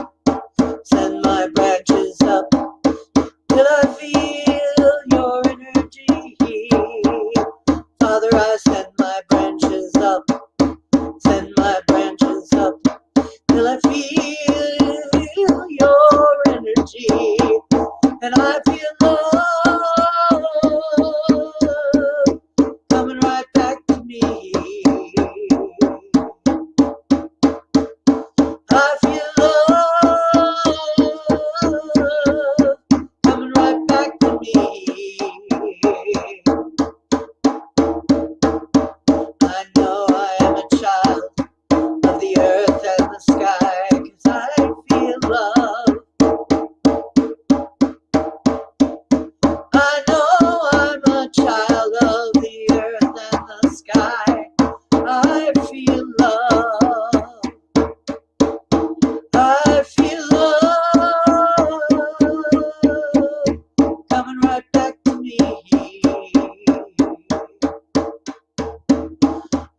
till I feel your energy. Father, I send my branches up, till I feel your energy. And I feel love coming right back to me. I feel love coming right back to me. I know I am a child of the earth and the sky, 'cause I feel love. I know I'm a child of the earth and the sky. I feel love. I feel love coming right back to me.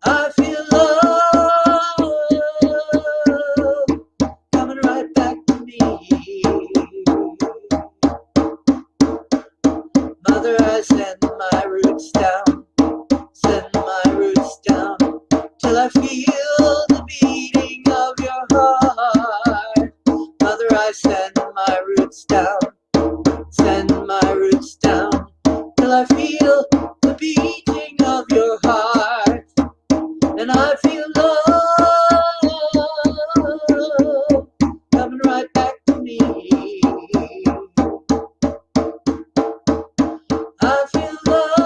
I feel love coming right back to me. Mother, I send my roots down, till I feel the beating of your heart. Mother, I send my roots down, till I feel the beating of your heart. And I feel love coming right back to me. I feel love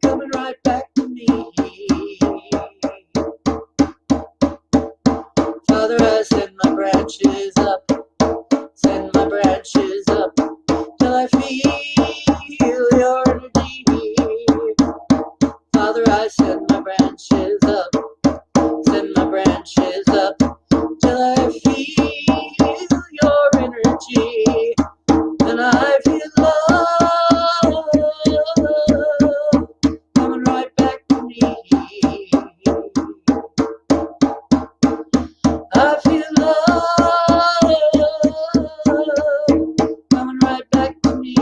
coming right back to me. Father, I send my branches up, send my branches up, till I feel your energy, and I feel love coming right back to me. I feel love coming right back to me.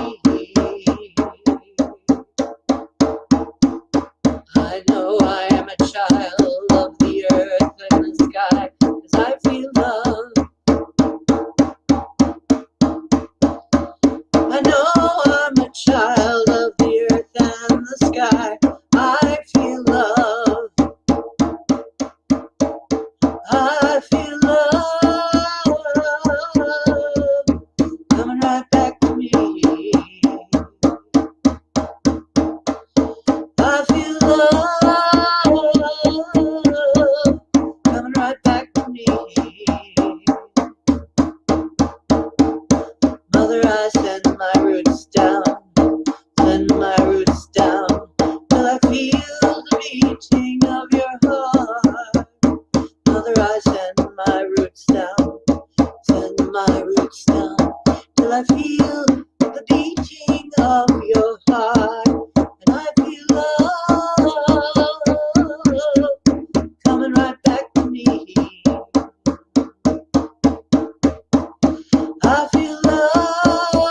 I know I am a child of the earth and the sky, 'cause I feel love. I know I'm a child of the earth and the sky. I feel love. I feel love coming right back to me. I feel love coming right back to me. Mother, I send my roots down, send my roots down, till I feel the beating of your heart. Mother, I send my roots down, send my roots down, till I feel the beating of your heart. And I feel love coming right back to me. I feel love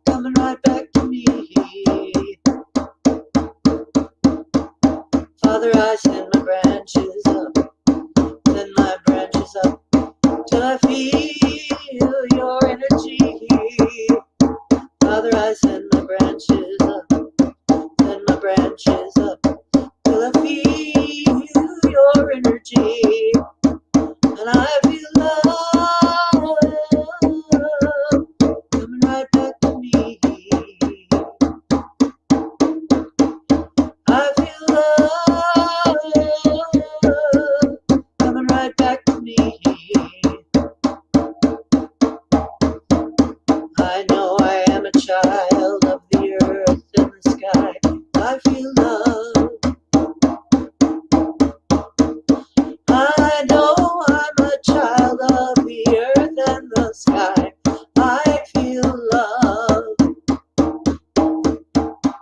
coming right back to me. Father, I send my branches up, send my branches up, till I feel your energy. Father, I send my branches up, send my branches up, till I feel your energy, and I feel love coming right back to me. I feel love coming right back to me. I know I am a child of the earth and the sky. I feel love. I know I'm a child of the earth and the sky. I feel love.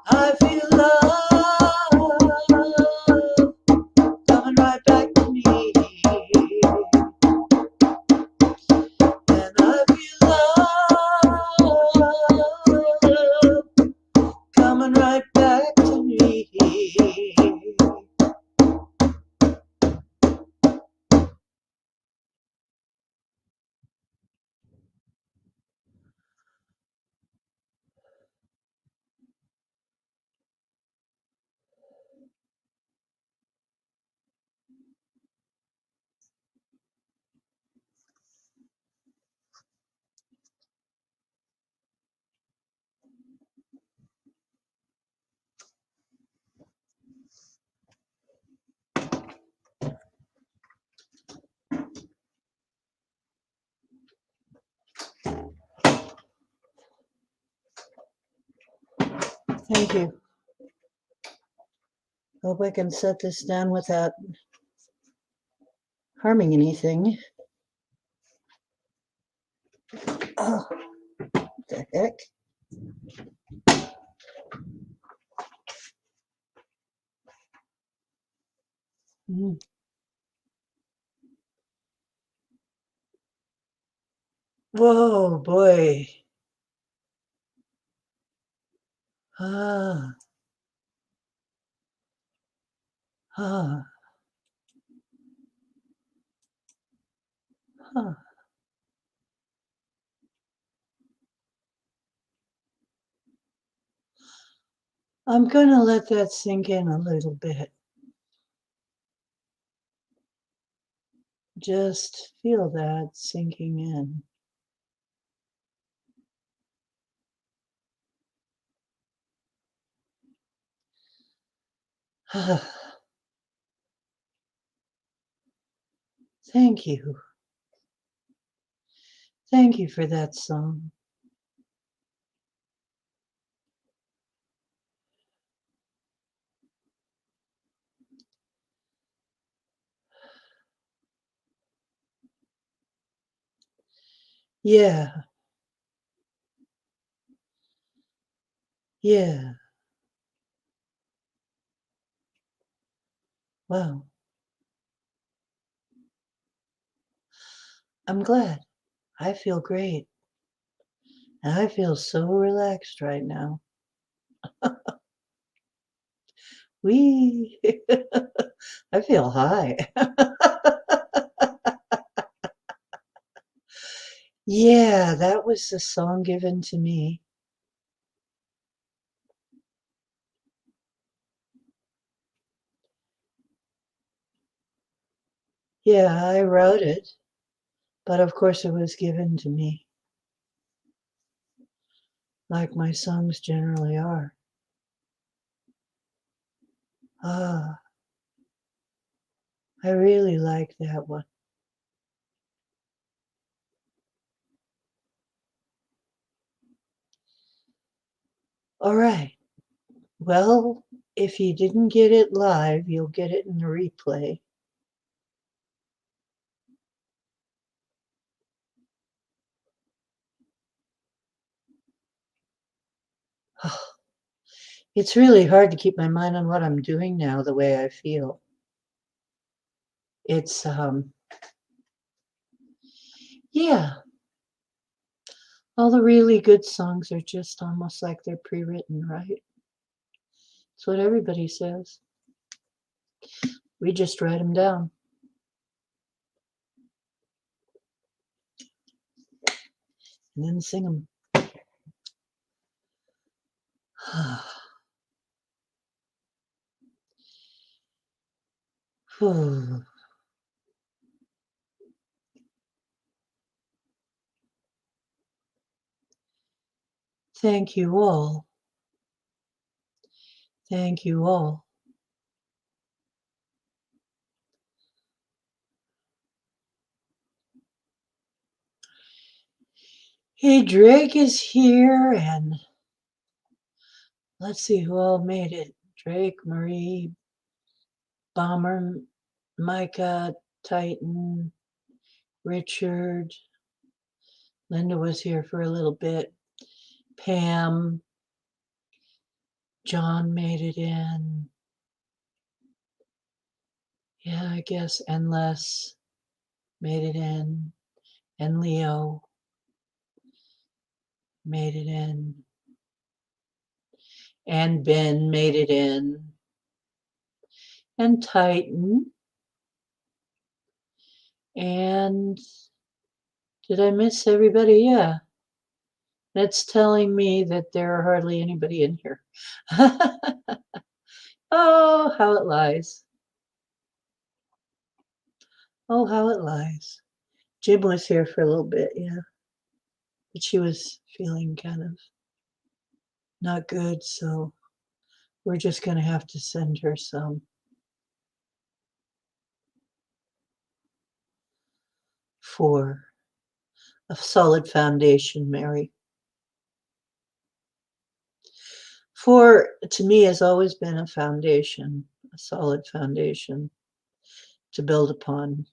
I feel love coming right back to me. And I feel love coming right back to me. Thank you. Hope I can set this down without harming anything. Oh, what the heck? Mm. Whoa, boy. Ah, ah, huh. I'm going to let that sink in a little bit. Just feel that sinking in. Thank you. Thank you for that song. Yeah. Yeah. Wow. I'm glad. I feel great. And I feel so relaxed right now. Wee. I feel high. Yeah, that was the song given to me. Yeah, I wrote it, but of course it was given to me, like my songs generally are. Ah, I really like that one. All right. Well, if you didn't get it live, you'll get it in the replay. It's really hard to keep my mind on what I'm doing now the way I feel. It's yeah, all the really good songs are just almost like they're pre-written, right? That's what everybody says. We just write them down and then sing them. Thank you all. Thank you all. Hey, Drake is here, and let's see who all made it. Drake, Marie, Bomber, Micah, Titan, Richard. Linda was here for a little bit. Pam, John made it in. Yeah, I guess Endless made it in. And Leo made it in. And Ben made it in. And Titan. And did I miss everybody? Yeah. That's telling me that there are hardly anybody in here. Oh, how it lies. Oh, how it lies. Jim was here for a little bit, yeah. But she was feeling kind of not good, so we're just going to have to send her some for a solid foundation, Mary. For to me has always been a foundation, a solid foundation to build upon.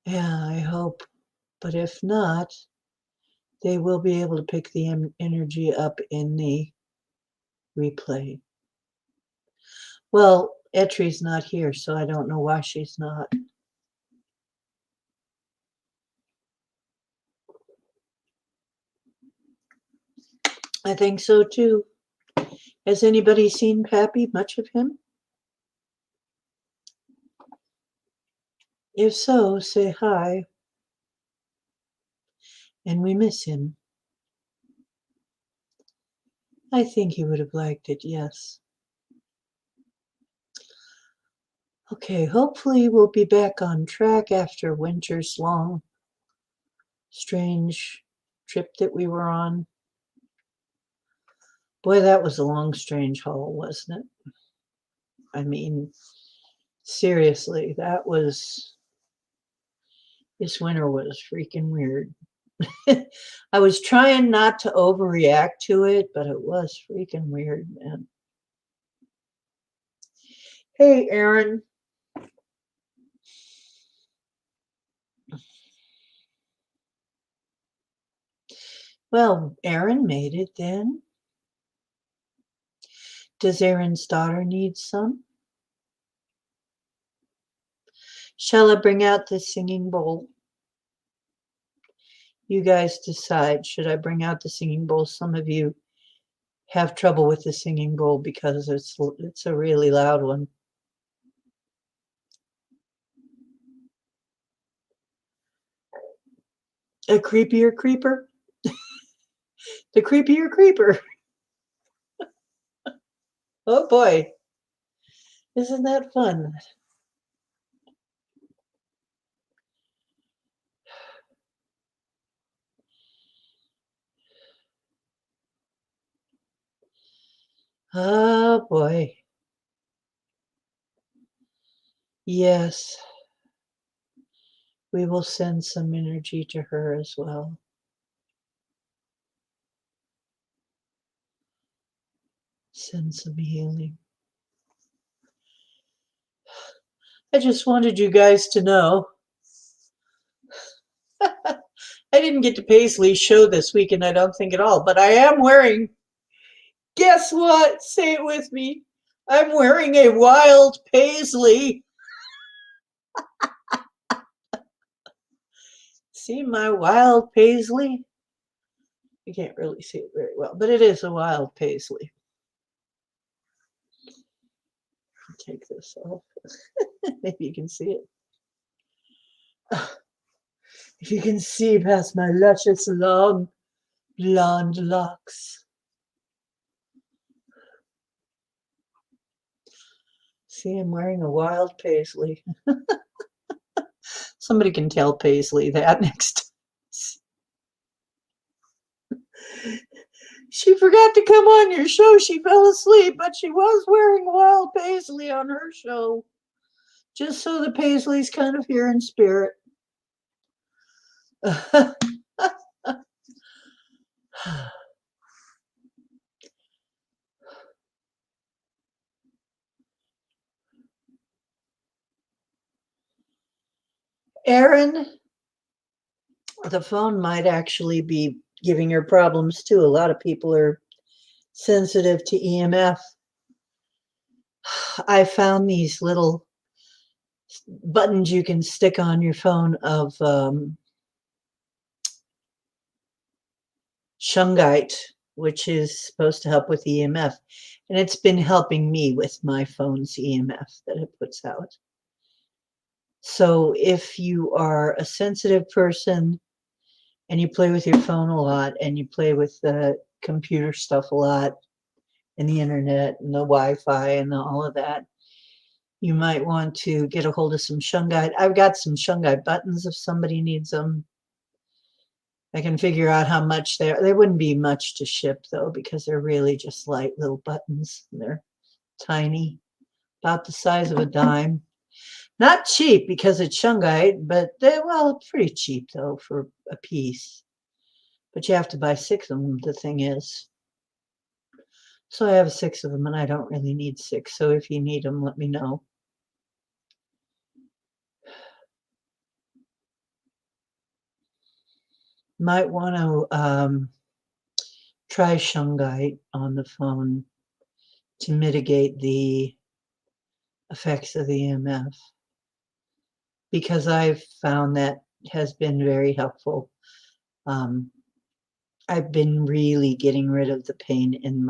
Yeah, I hope. But if not, they will be able to pick the energy up in the replay. Well, Etri's not here, so I don't know why she's not. I think so too. Has anybody seen Pappy? Much of him? If so, say hi. And we miss him. I think he would have liked it, yes. Okay, hopefully we'll be back on track after winter's long, strange trip that we were on. Boy, that was a long, strange haul, wasn't it? I mean, seriously, this winter was freaking weird. I was trying not to overreact to it, but it was freaking weird, man. Hey, Aaron. Well, Aaron made it then. Does Aaron's daughter need some? Shall I bring out the singing bowl? You guys decide. Should I bring out the singing bowl? Some of you have trouble with the singing bowl because it's a really loud one. A creepier creeper? The creepier creeper. Oh boy. Isn't that fun? Oh boy. Yes. We will send some energy to her as well. Send some healing. I just wanted you guys to know. I didn't get to Paisley's show this weekend, I don't think at all, but I am wearing, guess what? Say it with me. I'm wearing a wild Paisley. See my wild Paisley? You can't really see it very well, but it is a wild Paisley. Take this off. Maybe you can see it. If you can see past my luscious long blonde locks. See, I'm wearing a wild Paisley. Somebody can tell Paisley that next. She forgot to come on your show. She fell asleep, but she was wearing wild Paisley on her show. Just so the Paisley's kind of here in spirit. Erin, the phone might actually be giving her problems too. A lot of people are sensitive to EMF. I found these little buttons you can stick on your phone of shungite, which is supposed to help with EMF. And it's been helping me with my phone's EMF that it puts out. So if you are a sensitive person and you play with your phone a lot and you play with the computer stuff a lot and the internet and the Wi-Fi and all of that, you might want to get a hold of some shungite. I've got some shungite buttons if somebody needs them. I can figure out how much they are. They wouldn't be much to ship though, because they're really just light little buttons. They're tiny, about the size of a dime. Not cheap because it's shungite, but well, pretty cheap though for a piece. But you have to buy 6 of them, the thing is. So I have 6 of them and I don't really need 6. So if you need them, let me know. Might want to try shungite on the phone to mitigate the effects of the EMF, because I've found that has been very helpful. I've been really getting rid of the pain in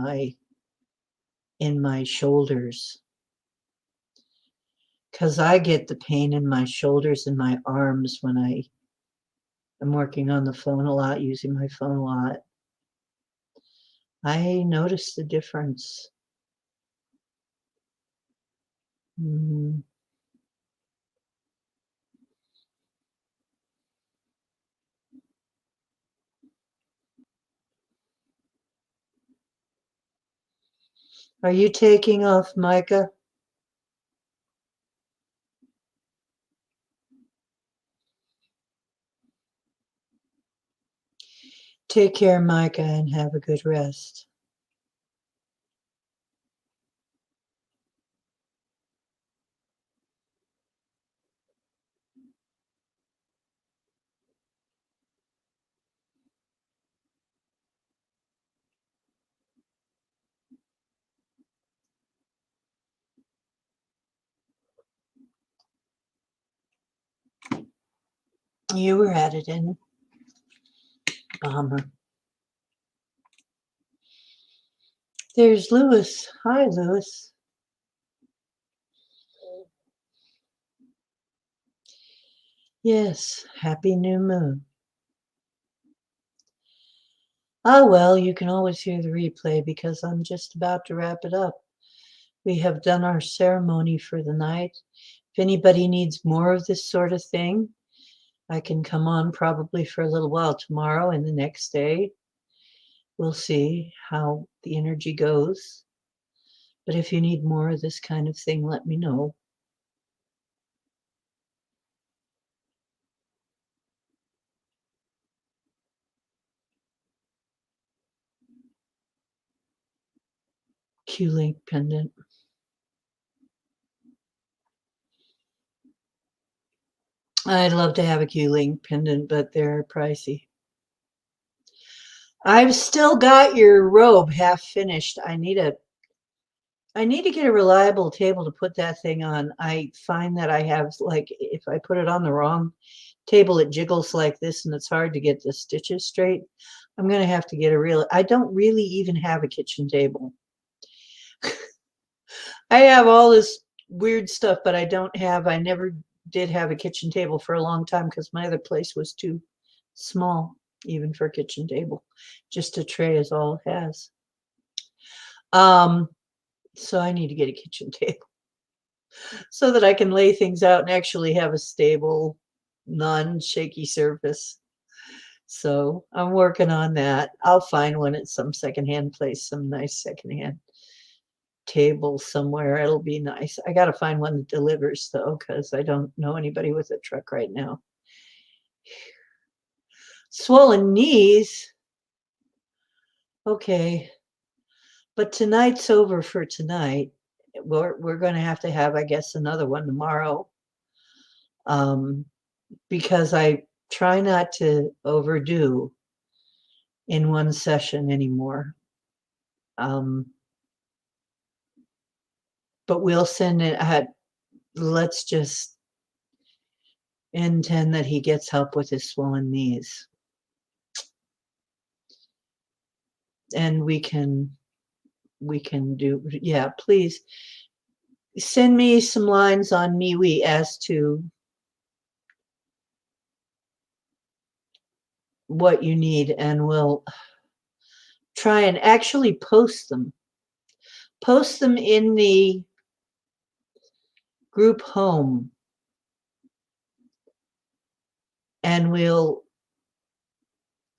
my shoulders, because I get the pain in my shoulders and my arms when I'm working on the phone a lot, using my phone a lot. I noticed the difference. Mm. Are you taking off, Micah? Take care, Micah, and have a good rest. You were at it in Bomber. There's Lewis. Hi, Lewis. Yes, happy new moon. Ah, well, you can always hear the replay because I'm just about to wrap it up. We have done our ceremony for the night. If anybody needs more of this sort of thing, I can come on probably for a little while tomorrow and the next day. We'll see how the energy goes. But if you need more of this kind of thing, let me know. Q-Link pendant. I'd love to have a Q-Link pendant, but they're pricey. I've still got your robe half finished. I need to get a reliable table to put that thing on. I find that I have, like, if I put it on the wrong table, it jiggles like this and it's hard to get the stitches straight. I'm going to have to get a real, I don't really even have a kitchen table. I have all this weird stuff, but I never did have a kitchen table for a long time because my other place was too small, even for a kitchen table. Just a tray is all it has. So I need to get a kitchen table so that I can lay things out and actually have a stable, non-shaky surface. So I'm working on that. I'll find one at some secondhand place, some nice secondhand table somewhere. It'll be nice. I got to find one that delivers though, because I don't know anybody with a truck right now. Swollen knees. Okay. But tonight's over for tonight. We're going to have, I guess, another one tomorrow. Because I try not to overdo in one session anymore. But we'll send it at, let's just intend that he gets help with his swollen knees. And we can do, yeah, please send me some lines on MeWe as to what you need, and we'll try and actually post them in the group home, and we'll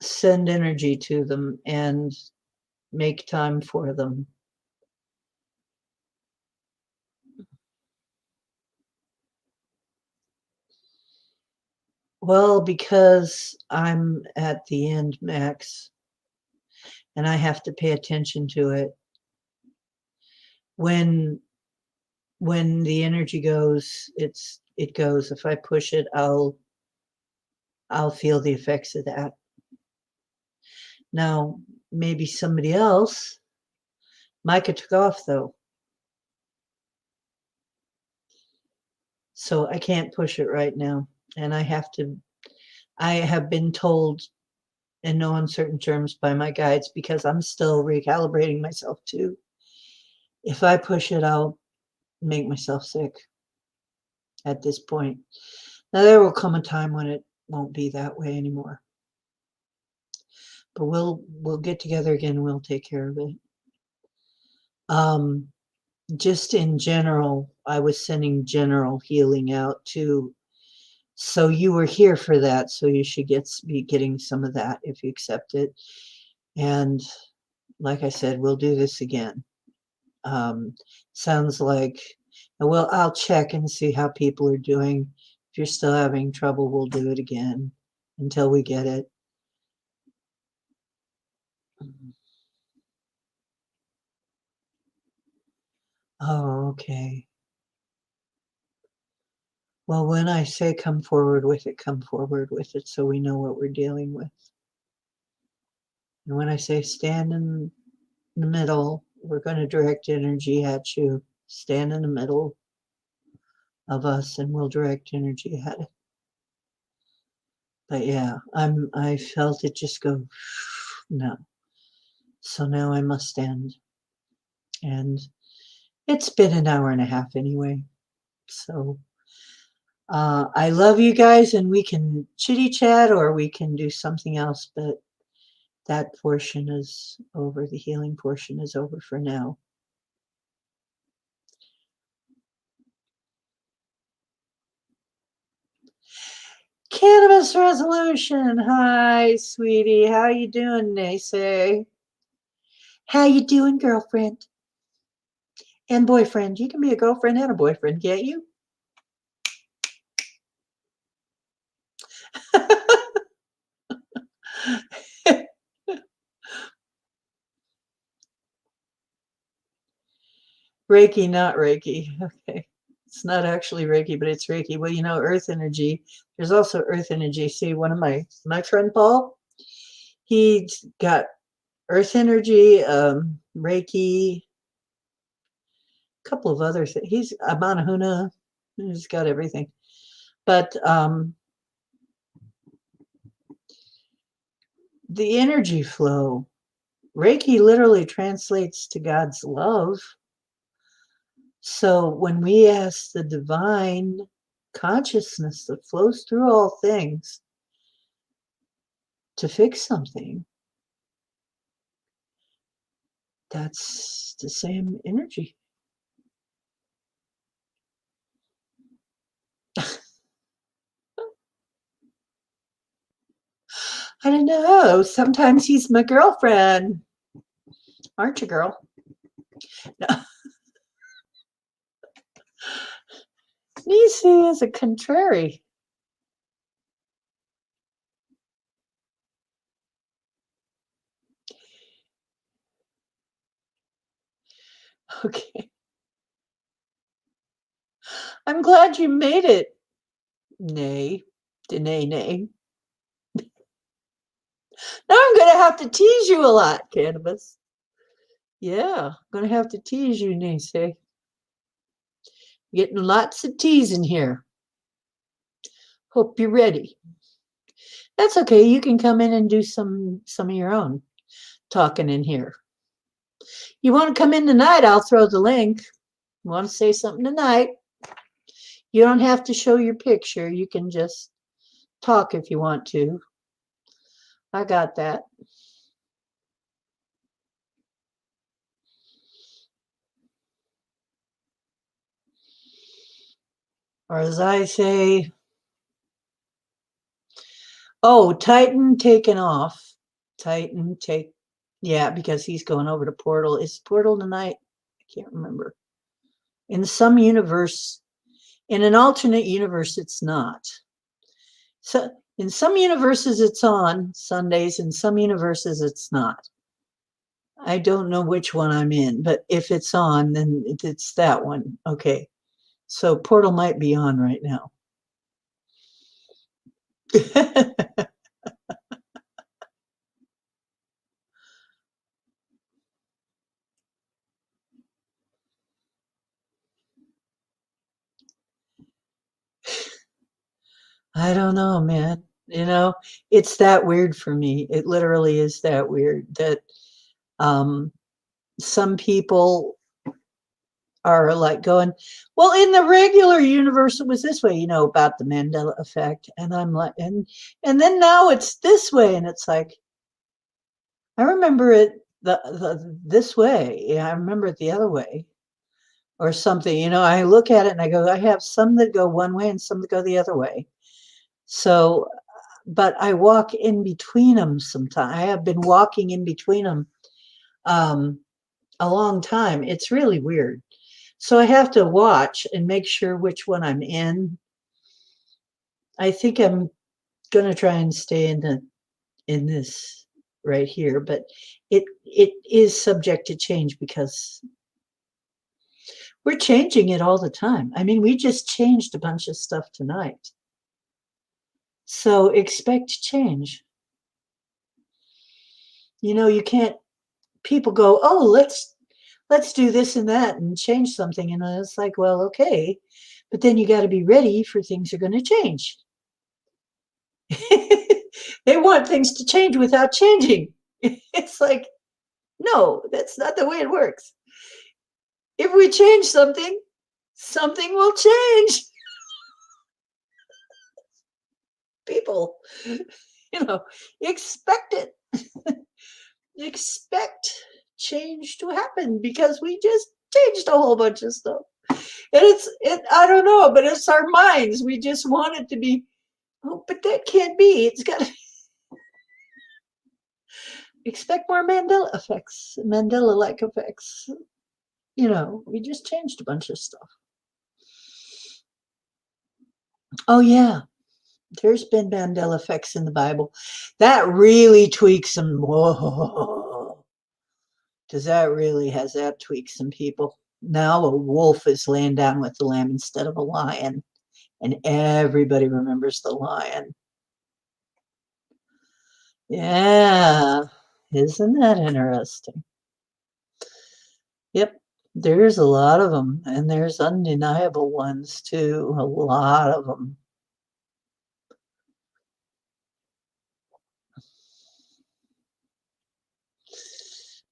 send energy to them and make time for them. Well, because I'm at the end, Max, and I have to pay attention to it. When the energy goes, it goes. If I push it, I'll feel the effects of that. Now, maybe somebody else. Micah took off though, so I can't push it right now, and I have been told in no uncertain terms by my guides, because I'm still recalibrating myself too. If I push it, I'll make myself sick at this point. Now, there will come a time when it won't be that way anymore. But we'll get together again and we'll take care of it. Just in general, I was sending general healing out too. So you were here for that, so you should be getting some of that if you accept it. And like I said, we'll do this again. Sounds like, well, I'll check and see how people are doing. If you're still having trouble, we'll do it again until we get it. Oh, okay. Well, when I say come forward with it, come forward with it so we know what we're dealing with. And when I say stand in the middle, we're going to direct energy at you. Stand in the middle of us and we'll direct energy at it. But yeah, I felt it just go no. So now I must end. And it's been an hour and a half anyway. So I love you guys, and we can chitty chat or we can do something else, but that portion is over. The healing portion is over for now. Cannabis resolution. Hi, sweetie. How you doing, Naysay? How you doing, girlfriend? And boyfriend. You can be a girlfriend and a boyfriend, can't you? Reiki, not Reiki. Okay. It's not actually Reiki, but it's Reiki. Well, earth energy. There's also earth energy. See, one of my friend Paul, he's got earth energy, Reiki, a couple of other things. He's a Manahuna. He's got everything. But the energy flow, Reiki literally translates to God's love. So when we ask the divine consciousness that flows through all things to fix something, that's the same energy. I don't know. Sometimes he's my girlfriend. Aren't you, girl? No. Nisi is a contrary. Okay. I'm glad you made it. Nay. Nay, nay. Now I'm going to have to tease you a lot, Cannabis. Yeah, I'm going to have to tease you, Nisi. Getting lots of teasing here. Hope you're ready. That's okay. You can come in and do some of your own talking in here. You want to come in tonight? I'll throw the link. You want to say something tonight? You don't have to show your picture. You can just talk if you want to. I got that. Or as I say, oh, Titan taken off. Titan take, yeah, because he's going over to Portal. Is Portal tonight? I can't remember. In some universe, in an alternate universe, it's not. So in some universes, it's on Sundays. In some universes, it's not. I don't know which one I'm in, but if it's on, then it's that one. Okay. So Portal might be on right now. I don't know, man. It's that weird for me. It literally is that weird that um, some people are like going, well, in the regular universe, it was this way, about the Mandela effect. And I'm like, and then now it's this way. And it's like, I remember it this way. Yeah, I remember it the other way or something. I look at it and I go, I have some that go one way and some that go the other way. So, but I walk in between them sometimes. I have been walking in between them a long time. It's really weird. So I have to watch and make sure which one I'm in. I think I'm going to try and stay in this right here, but it is subject to change because we're changing it all the time. I mean, we just changed a bunch of stuff tonight. So expect change. You can't, people go, oh, let's do this and that and change something. And it's like, well, okay. But then you got to be ready for things are going to change. They want things to change without changing. It's like, no, that's not the way it works. If we change something, something will change. People, expect it. Expect change to happen because we just changed a whole bunch of stuff. And I don't know, but it's our minds. We just want it to be, oh, but that can't be. It's got to expect more Mandela effects, Mandela-like effects. We just changed a bunch of stuff. Oh, yeah. There's been Mandela effects in the Bible. That really tweaks some. Whoa. Has that tweaked some people? Now a wolf is laying down with the lamb instead of a lion. And everybody remembers the lion. Yeah. Isn't that interesting? Yep. There's a lot of them. And there's undeniable ones too. A lot of them.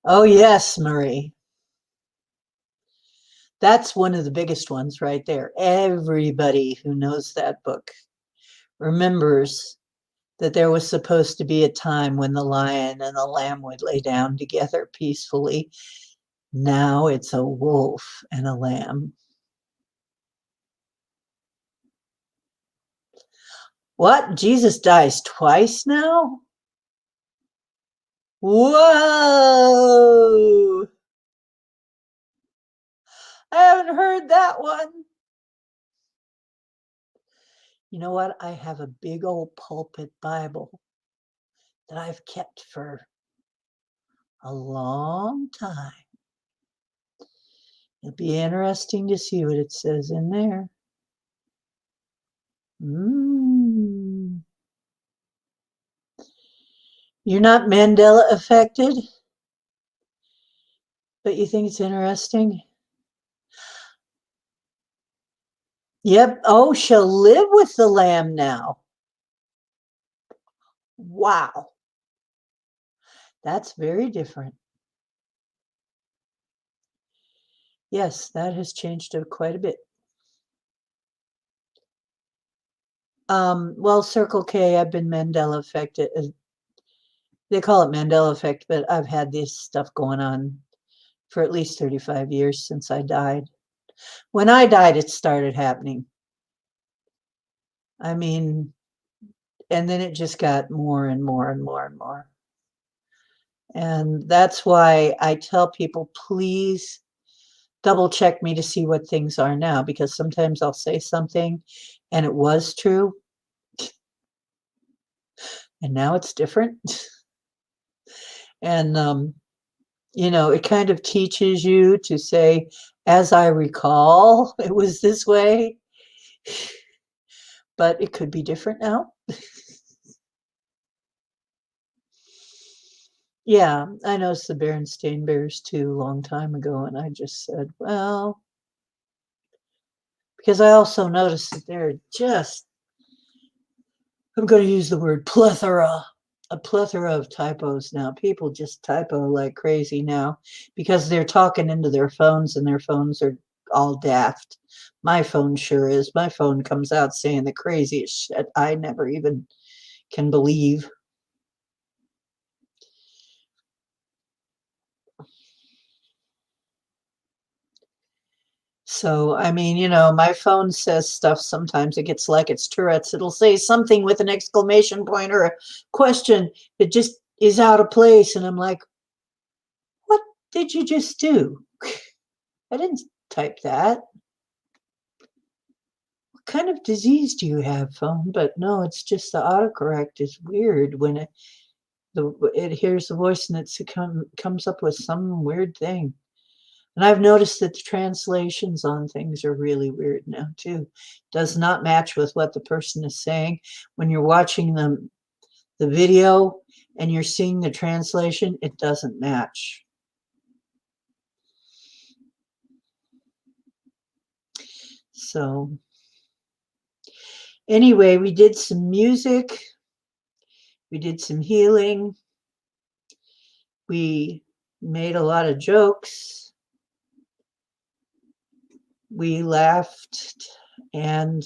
Oh, yes, Marie. That's one of the biggest ones right there. Everybody who knows that book remembers that there was supposed to be a time when the lion and the lamb would lay down together peacefully. Now it's a wolf and a lamb. What? Jesus dies twice now? Whoa! I haven't heard that one. You know what? I have a big old pulpit Bible that I've kept for a long time. It'll be interesting to see what it says in there. You're not Mandela affected, but you think it's interesting? Yep. Oh, she'll live with the lamb now. Wow. That's very different. Yes, that has changed quite a bit. Well, Circle K, I've been Mandela affected. They call it Mandela effect, but I've had this stuff going on for at least 35 years since I died. When I died, it started happening. I mean, and then it just got more and more and more and more. And that's why I tell people, please double check me to see what things are now, because sometimes I'll say something and it was true. And now it's different. And, it kind of teaches you to say, as I recall, it was this way, but it could be different now. Yeah, I noticed the Berenstain Bears too a long time ago, and I just said, well, because I also noticed that they're just, I'm going to use the word plethora, a plethora of typos now. People just typo like crazy now because they're talking into their phones and their phones are all daft. My phone sure is. My phone comes out saying the craziest shit I never even can believe. So, I mean, my phone says stuff sometimes. It gets like it's Tourette's. It'll say something with an exclamation point or a question that just is out of place. And I'm like, what did you just do? I didn't type that. What kind of disease do you have, phone? But no, it's just the autocorrect is weird when it hears the voice and comes up with some weird thing. And I've noticed that the translations on things are really weird now too. Does not match with what the person is saying. When you're watching the video and you're seeing the translation, it doesn't match. So anyway, we did some music. We did some healing. We made a lot of jokes. We laughed, and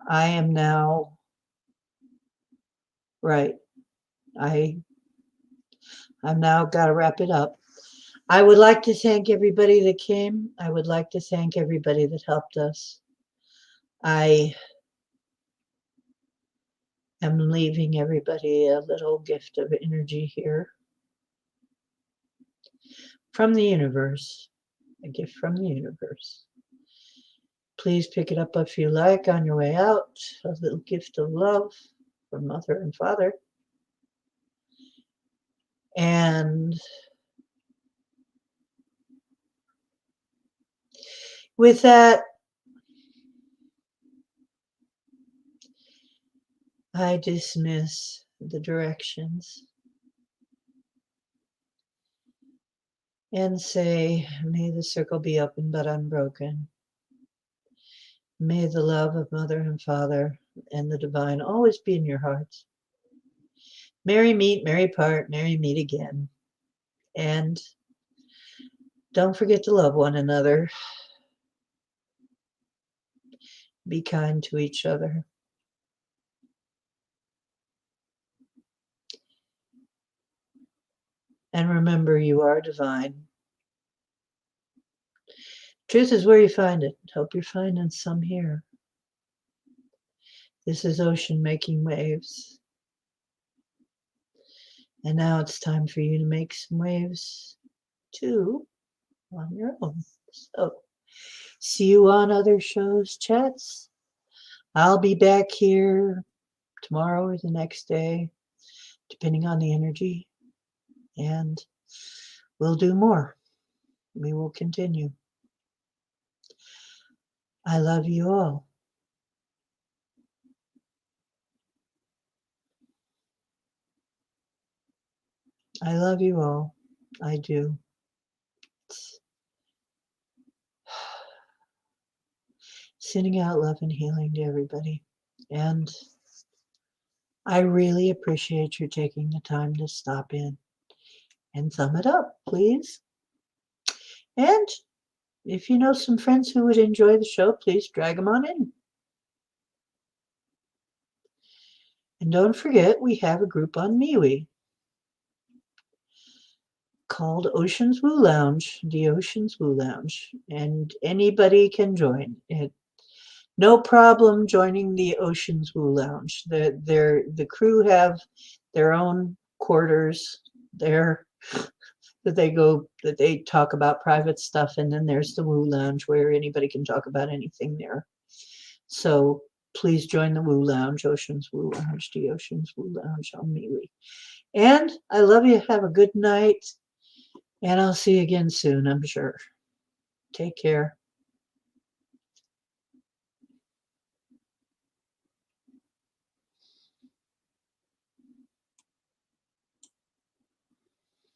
I am now right. I'm now got to wrap it up. I would like to thank everybody that came. I would like to thank everybody that helped us. I am leaving everybody a little gift of energy here from the universe, a gift from the universe. Please pick it up if you like on your way out. A little gift of love from Mother and Father. And with that, I dismiss the directions and say, may the circle be open but unbroken. May the love of Mother and Father and the divine always be in your hearts. Merry meet, merry part, merry meet again. And don't forget to love one another. Be kind to each other. And remember, you are divine. Truth is where you find it. Hope you're finding some here. This is Ocean making waves. And now it's time for you to make some waves too on your own. So, see you on other shows, chats. I'll be back here tomorrow or the next day, depending on the energy. And we'll do more. We will continue. I love you all. I love you all. I do. Sending out love and healing to everybody. And I really appreciate you taking the time to stop in and thumb it up, please. And if you know some friends who would enjoy the show, please drag them on in. And don't forget, we have a group on MeWe called Oceans Woo Lounge, the Oceans Woo Lounge, and anybody can join. No problem joining the Oceans Woo Lounge. The crew have their own quarters there that they talk about private stuff, and then there's the Woo Lounge where anybody can talk about anything there. So please join the Woo Lounge, Oceans Woo Lounge, the Oceans Woo Lounge on MeWe. And I love you. Have a good night. And I'll see you again soon, I'm sure. Take care.